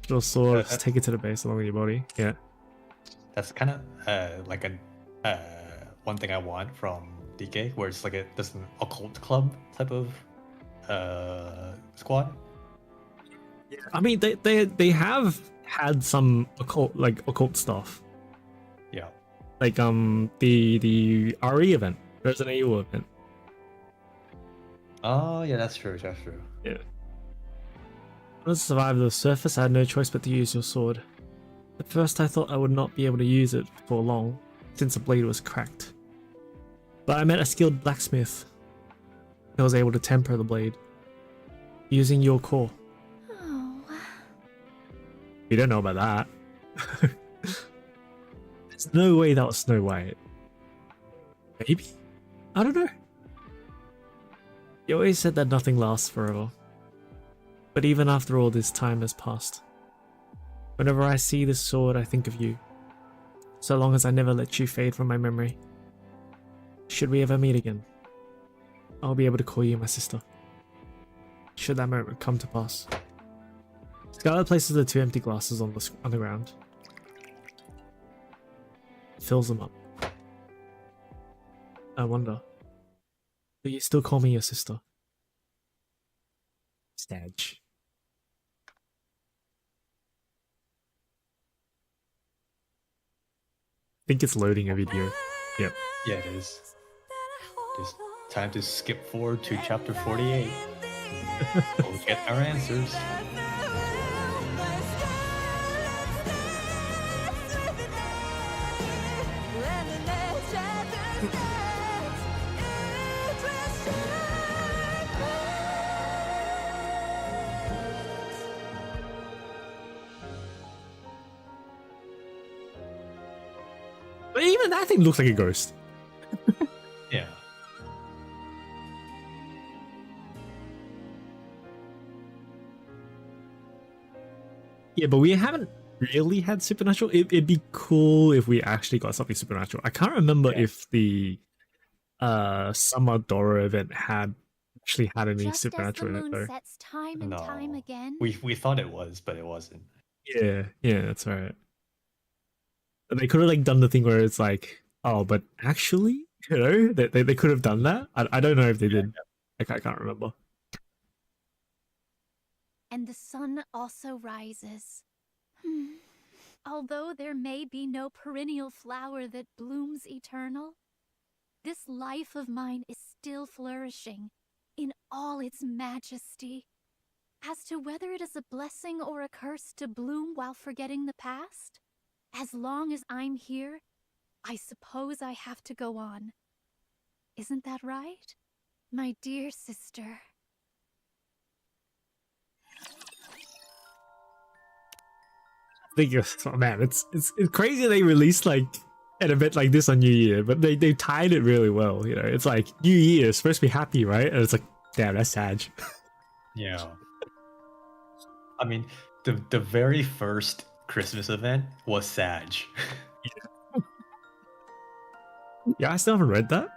Little sword, Uh, just take it to the base along your body. Yeah. That's kind of like a one thing I want from DK, where it's like just an occult club type of squad. I mean, they have had some occult stuff, Yeah. like the RE event, Resident Evil event. Oh yeah, that's true. That's true. Yeah. To survive the surface, I had no choice but to use your sword. At first, I thought I would not be able to use it for long, since the blade was cracked. But I met a skilled blacksmith who was able to temper the blade, using your core. Oh, We don't know about that. There's no way that was Snow White. Maybe? I don't know. You always said that nothing lasts forever. But even after all this time has passed, whenever I see this sword, I think of you. So long as I never let you fade from my memory, Should we ever meet again, I'll be able to call you my sister. Should that moment come to pass. Scarlet places the 2 empty glasses on the ground. Fills them up. I wonder, do you still call me your sister? Stadge. I think it's loading a video. Yep. Yeah, it is. Just time to skip forward to chapter 48. We'll get our answers. But even that thing looks like a ghost. Yeah. Yeah, but we haven't really had supernatural. It'd be cool if we actually got something supernatural. I can't remember if the Summer Dora event had actually had any Just supernatural as in the it moon though. sets time and time No. again. We thought it was, but it wasn't. Yeah, that's right. And they could have like done the thing where it's like, oh, but actually, you know, they could have done that. I don't know if they did. I can't remember. And the sun also rises. Although there may be no perennial flower that blooms eternal, this life of mine is still flourishing in all its majesty. As to whether it is a blessing or a curse to bloom while forgetting the past, as long as I'm here, I suppose I have to go on. Isn't that right, my dear sister? Oh man, it's crazy they released like an event like this on New Year, but they tied it really well. You know, it's like New Year is supposed to be happy, right? And it's like, damn, that's sad. Yeah. I mean, the very first Christmas event was Sag. Yeah, I still haven't read that.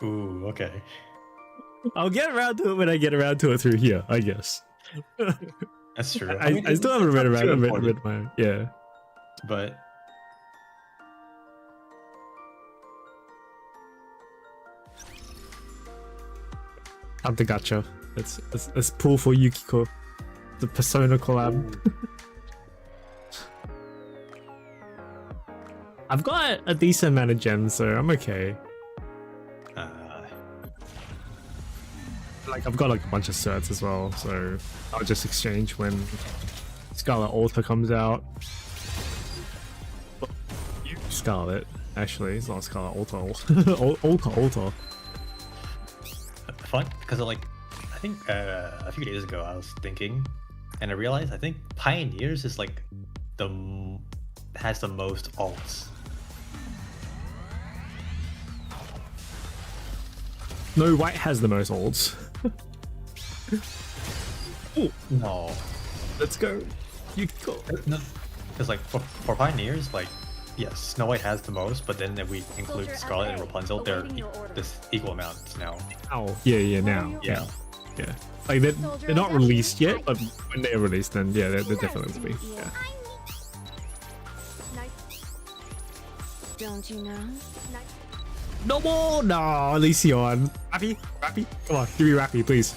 Ooh, okay. I'll get around to it when I get around to it through here, I guess. That's true. I still haven't read my yeah. But Time to gacha. Let's pull for Yukiko. The Persona collab. I've got a decent amount of gems, so I'm okay. Like I've got like a bunch of certs as well, so I'll just exchange when Scarlet Altar comes out. Scarlet, actually, it's not Scarlet Altar. Altar. fun because like I think a few days ago I was thinking, and I realized I think Pioneers is like has the most alts. No, White has the most olds. Ooh, no. Let's go. Yukiko. No, because like for Pioneers, like yes, Snow White has the most, but then if we include Soldier Scarlet and FA, Rapunzel, they're awaiting your orders. this equal amounts now. Oh, yeah, now. Yeah. Yeah. Like they're not released yet, but when they're released, then yeah, they're definitely to be. Yeah. Don't you know? No more! No, Elysion. Rappy? Come on, give me Rappy, please.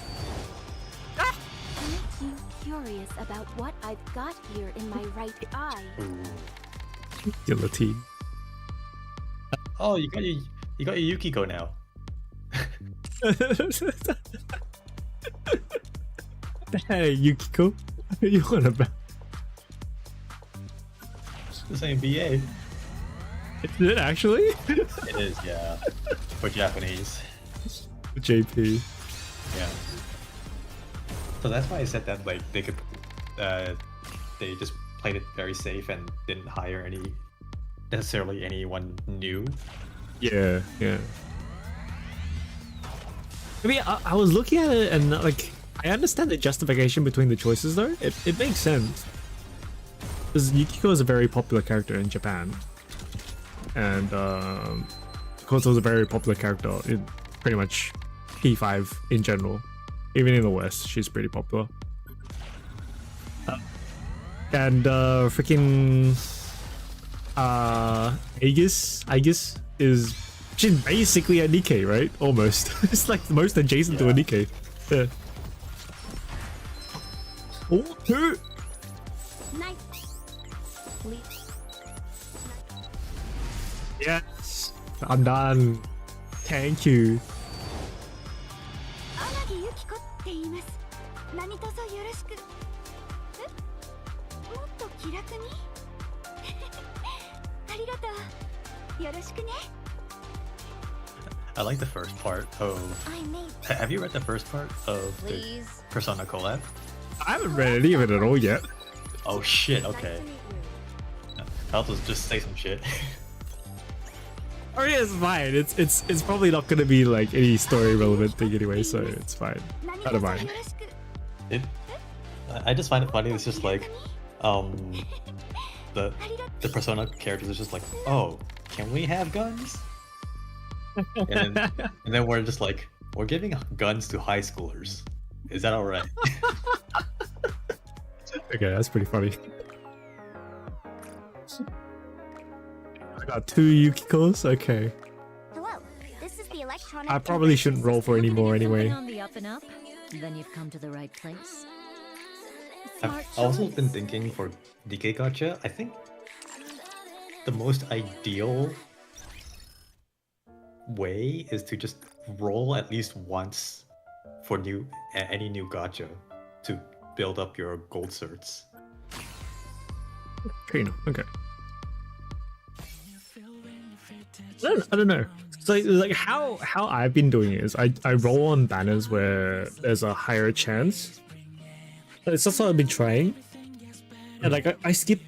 Aren't you curious about what I've got here in my right eye? Ooh. Guillotine. Oh, you got your Yukiko now. Hey, Yukiko. You want about? The same BA. Is it actually? It is, yeah. For Japanese. JP. Yeah. So that's why I said that like they could they just played it very safe and didn't hire necessarily anyone new. Yeah. I mean, I was looking at it and like I understand the justification between the choices though. It makes sense. Because Yukiko is a very popular character in Japan. And Koto's a very popular character in pretty much P5 in general. Even in the West, she's pretty popular. And freaking Aegis is she's basically a NIKKE, right? Almost. It's like the most adjacent to a NIKKE. Yeah. Oh, two. Nice. Yes, I'm done. Thank you. 天城ゆき子って言います。何卒よろしく。え？もっと気楽に？ありがとう。よろしくね。 I like the first part of. I made. Have you read the first part of the Please. Persona collab? I haven't read any of it at all yet. Oh shit! Okay. I'll just say some shit. Oh yeah, it's fine. It's probably not gonna be like any story relevant thing anyway, so it's fine. I don't mind. It. I just find it funny. It's just like, the Persona characters are just like, oh, can we have guns? And then we're just like, we're giving guns to high schoolers. Is that alright? Okay, that's pretty funny. I got 2 Yukikos. Okay, Hello. This is the electronic. I probably shouldn't roll for any more anyway. On the up and up, then you've come to the right place. I've also been thinking for DK Gacha, I think the most ideal way is to just roll at least once for any new gacha to build up your gold certs. Fair enough. Okay. I don't know. So like how I've been doing it is I roll on banners where there's a higher chance. It's just what I've been trying, and like I skip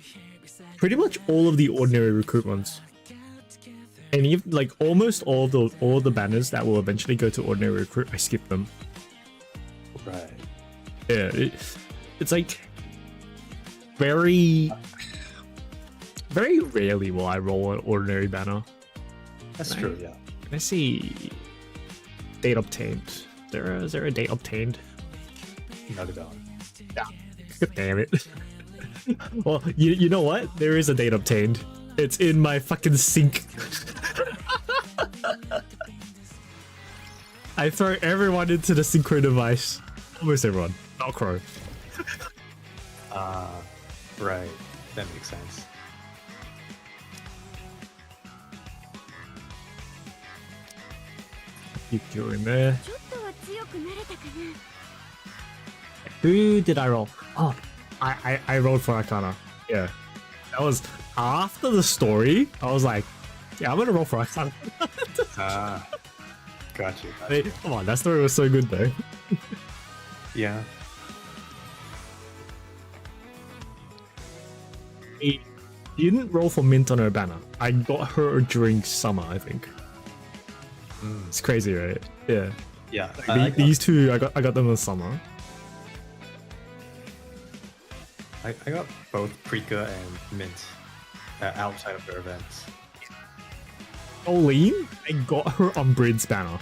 pretty much all of the ordinary recruit ones, and even like almost all the banners that will eventually go to ordinary recruit, I skip them. Right. Yeah, it's like very rarely will I roll an ordinary banner. That's true, yeah. Let's see. Date obtained. Is there a date obtained? Not at all. Yeah. Damn it. Well, you know what? There is a date obtained. It's in my fucking sink. I throw everyone into the synchro device. Almost everyone. Not Crow. Right. That makes sense. Keep going there. ちょっとは強くなれたかな。 Who did I roll? Oh, I rolled for Arcana. Yeah. That was after the story. I was like, yeah, I'm gonna roll for Arcana. Got you. Hey, come on, that story was so good though. Yeah. I didn't roll for Mint on her banner. I got her during summer, I think. It's crazy, right? Yeah. Yeah. These two, I got them in the summer. I got both Prika and Mint outside of their events. Olene, I got her on Brid's banner.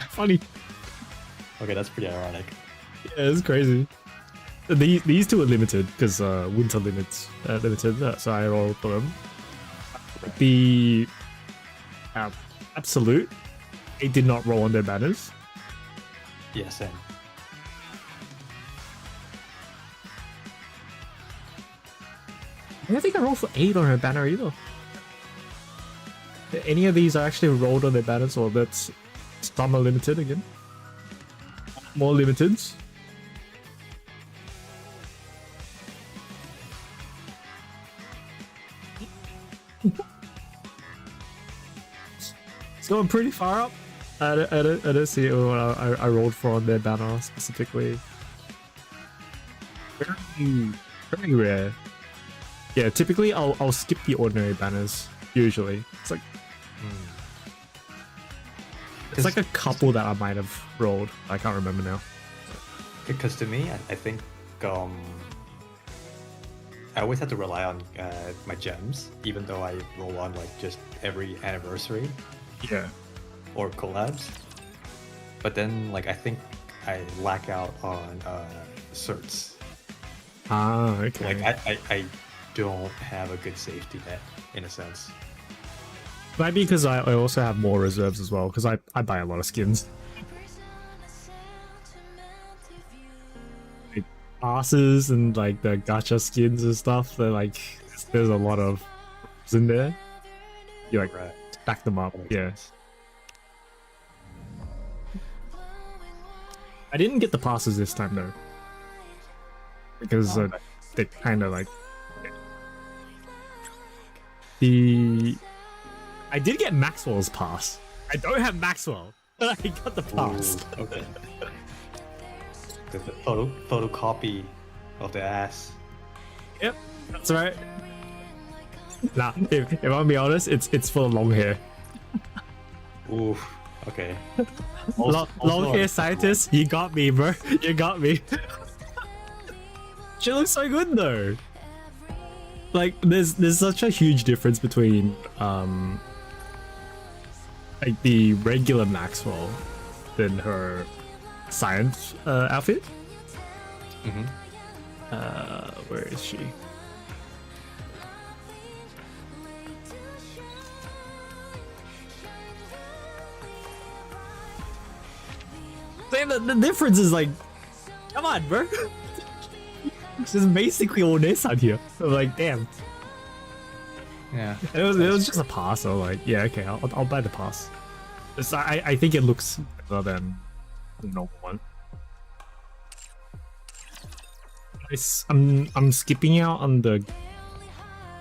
Funny. Okay, that's pretty ironic. Yeah, it's crazy. These two are limited because winter limited, so I rolled for them. The Absolute, it did not roll on their banners. Yeah, same. I don't think I rolled for 8 on her banner either. Any of these are actually rolled on their banners, or that's some are limited again. More limiteds. It's going pretty far up. I don't see what I rolled for on their banner specifically. Very rare. Yeah, typically I'll skip the ordinary banners. Usually, it's like it's like a couple that I might have rolled. I can't remember now. Because to me, I think I always have to rely on my gems, even though I roll on like just every anniversary Yeah. or collabs. But then like I think I lack out on certs. Ah, okay. Like I don't have a good safety net in a sense. Maybe because I also have more reserves as well, because I buy a lot of skins. Like, passes and like the gacha skins and stuff, they're like, there's a lot of in there. You like Right. stack them up, yeah. I didn't get the passes this time though, because they kind of like I did get Maxwell's pass. I don't have Maxwell, but I got the pass. Ooh, okay. With the photocopy of the ass. Yep, that's right. Nah, if I'm be honest, it's for the long hair. Ooh, okay. Long hair scientist, you got me, bro. You got me. She looks so good though. Like there's such a huge difference between like the regular Maxwell than her science outfit. Mm-hmm. Where is she? The difference is like, come on, bro. This is basically all this out here. I'm like, damn. Yeah. It was just a pass. So like, yeah, okay, I'll buy the pass. I think it looks better than the normal one. I'm skipping out on the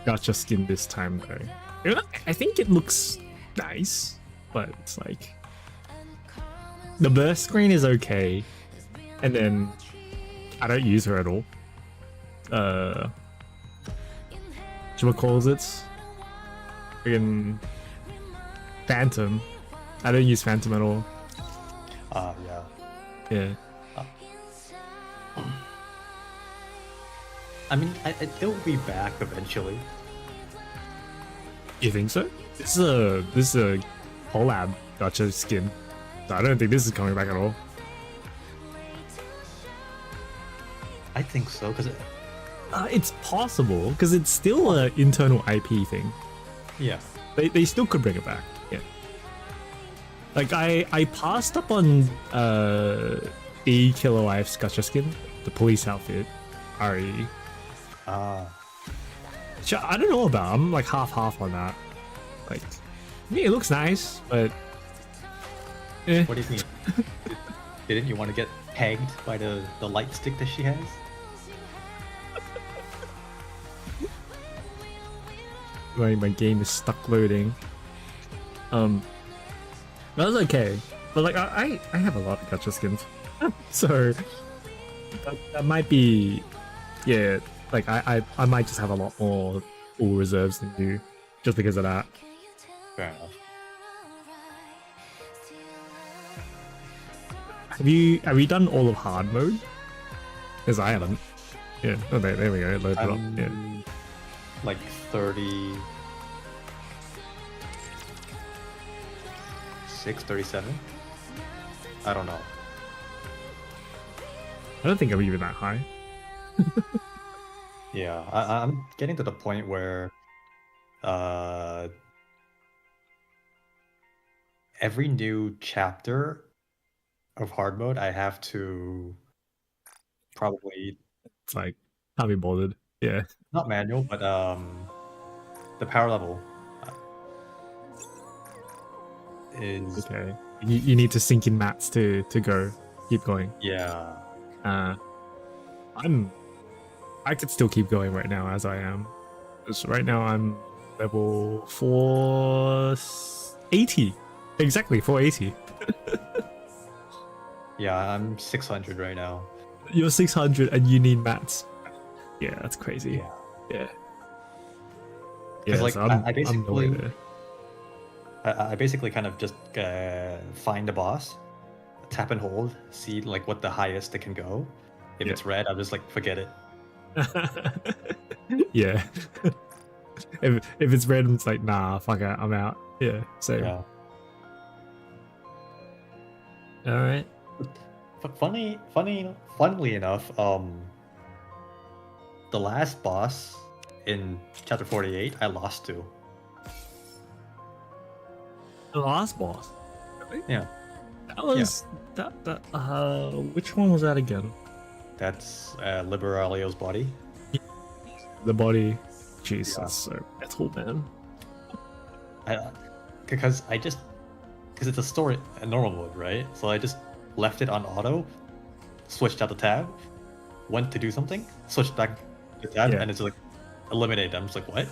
gacha skin this time though. I think it looks nice, but it's like the burst screen is okay, and then I don't use her at all. What calls it? Friggin' Phantom. I don't use Phantom at all. Yeah. Yeah. I mean, they'll be back eventually. You think so? This is a collab gacha skin. So I don't think this is coming back at all. I think so, because It's possible because it's still an internal IP thing. yeah. They still could bring it back. Yeah. Like I passed up on the Killer Wife's gacha skin, the police outfit, Ari. I don't know about. I'm like half on that. Like, yeah, it looks nice, but What do you mean? Didn't you want to get pegged by the light stick that she has? my game is stuck loading. That was okay, but like I have a lot of gacha skins, so that might be, yeah. Like I might just have a lot more full reserves than you, just because of that. Fair enough. Have you done all of hard mode? Because I haven't. Yeah. Oh, there we go. Load it up. Yeah. Like 36, 37? I don't know. I don't think I'm even that high. Yeah, I'm getting to the point where every new chapter of hard mode I have to probably It's like, can't be bothered. Yeah. not manual, but the power level is Okay. You need to sink in mats to go. Keep going. yeah. I could still keep going right now as I am. Because right now I'm level 480. Exactly, 480. Yeah, I'm 600 right now. You're 600 and you need mats. Yeah, that's crazy. Yeah. Yeah. Like, So I I'm nowhere basically there. I basically kind of just find the boss, tap and hold, see like what the highest it can go. If Yeah. it's red, I'm just like forget it. Yeah. if it's random, it's like, nah, fuck it, I'm out. Yeah, so. Yeah. Alright. Funnily enough, the last boss in chapter 48, I lost to. The last boss. Yeah, That was which one was that again? that's Liberalio's body. The body. Jesus, Yeah. so metal, man. Because it's a normal mode, right? So I just left it on auto, switched out the tab, went to do something, switched back to the tab, Yeah. and it's like eliminated. I'm just like, what?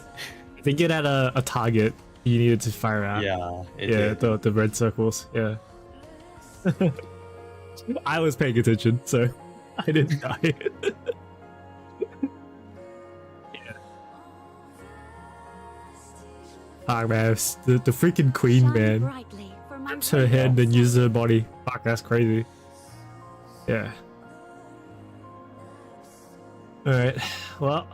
I think it had a target you needed to fire out. Yeah, it Yeah, did. the red circles. Yeah. I was paying attention, so I didn't die. Yeah. Ah, man, the freaking queen, Shine man. brightly for my Taps her head and uses her body. Fuck, that's crazy. Yeah. Alright, well,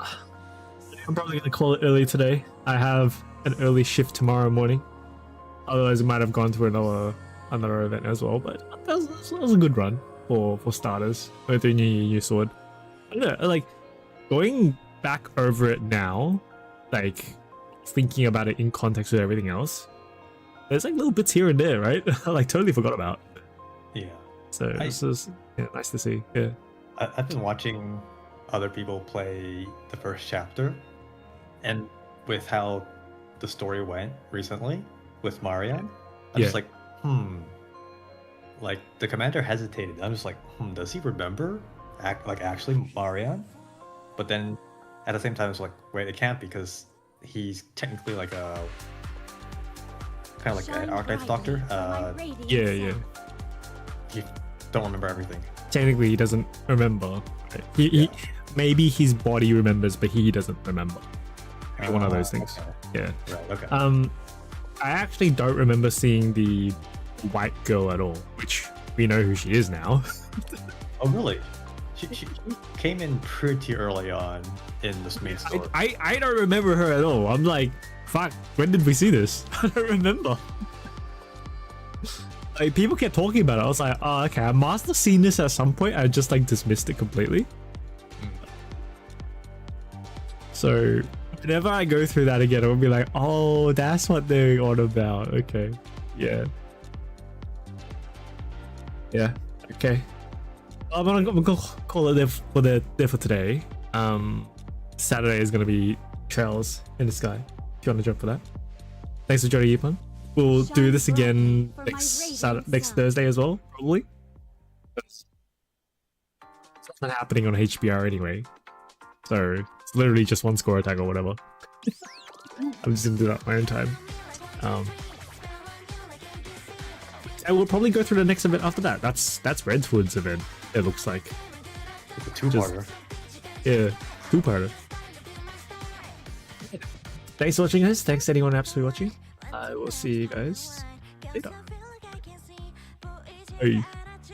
I'm probably gonna call it early today. I have an early shift tomorrow morning. Otherwise, I might have gone to another event as well. But that was a good run for starters with the new sword. I don't know, like going back over it now, like thinking about it in context with everything else. There's like little bits here and there, right? I like totally forgot about. Yeah. So this is nice to see. Yeah. I've been watching other people play the first chapter, and with how the story went recently with Marian, I'm just like, like the commander hesitated. I'm just like, does he remember actually Marian? But then at the same time, it's like, wait, it can't, because he's technically like a kind of like an archetype doctor. Yeah. You don't remember everything. Technically, he doesn't remember. Right? He maybe his body remembers, but he doesn't remember. One of those things. Okay. Yeah. Right. Okay. I actually don't remember seeing the white girl at all, which we know who she is now. Oh, really? She came in pretty early on in this main story. I don't remember her at all. I'm like, fuck, when did we see this? I don't remember. Like, people kept talking about it. I was like, oh, okay, I must have seen this at some point. I just like dismissed it completely. So whenever I go through that again, I'll be like, oh, that's what they're on about. Okay. Yeah. Yeah. Okay. I'm gonna call it there for today. Saturday is gonna be Trails in the Sky. If you want to jump for that. Thanks for joining, Yipon. We'll do this again next Thursday as well, probably. There's something happening on HBR anyway. So it's literally just one score attack or whatever. I'm just gonna do that at my own time. And we'll probably go through the next event after that. That's Redwood's event, it looks like. It's a two-parter. Yeah, two-parter. Thanks for watching, guys. Thanks to anyone else for watching. I will see you guys later. Hey.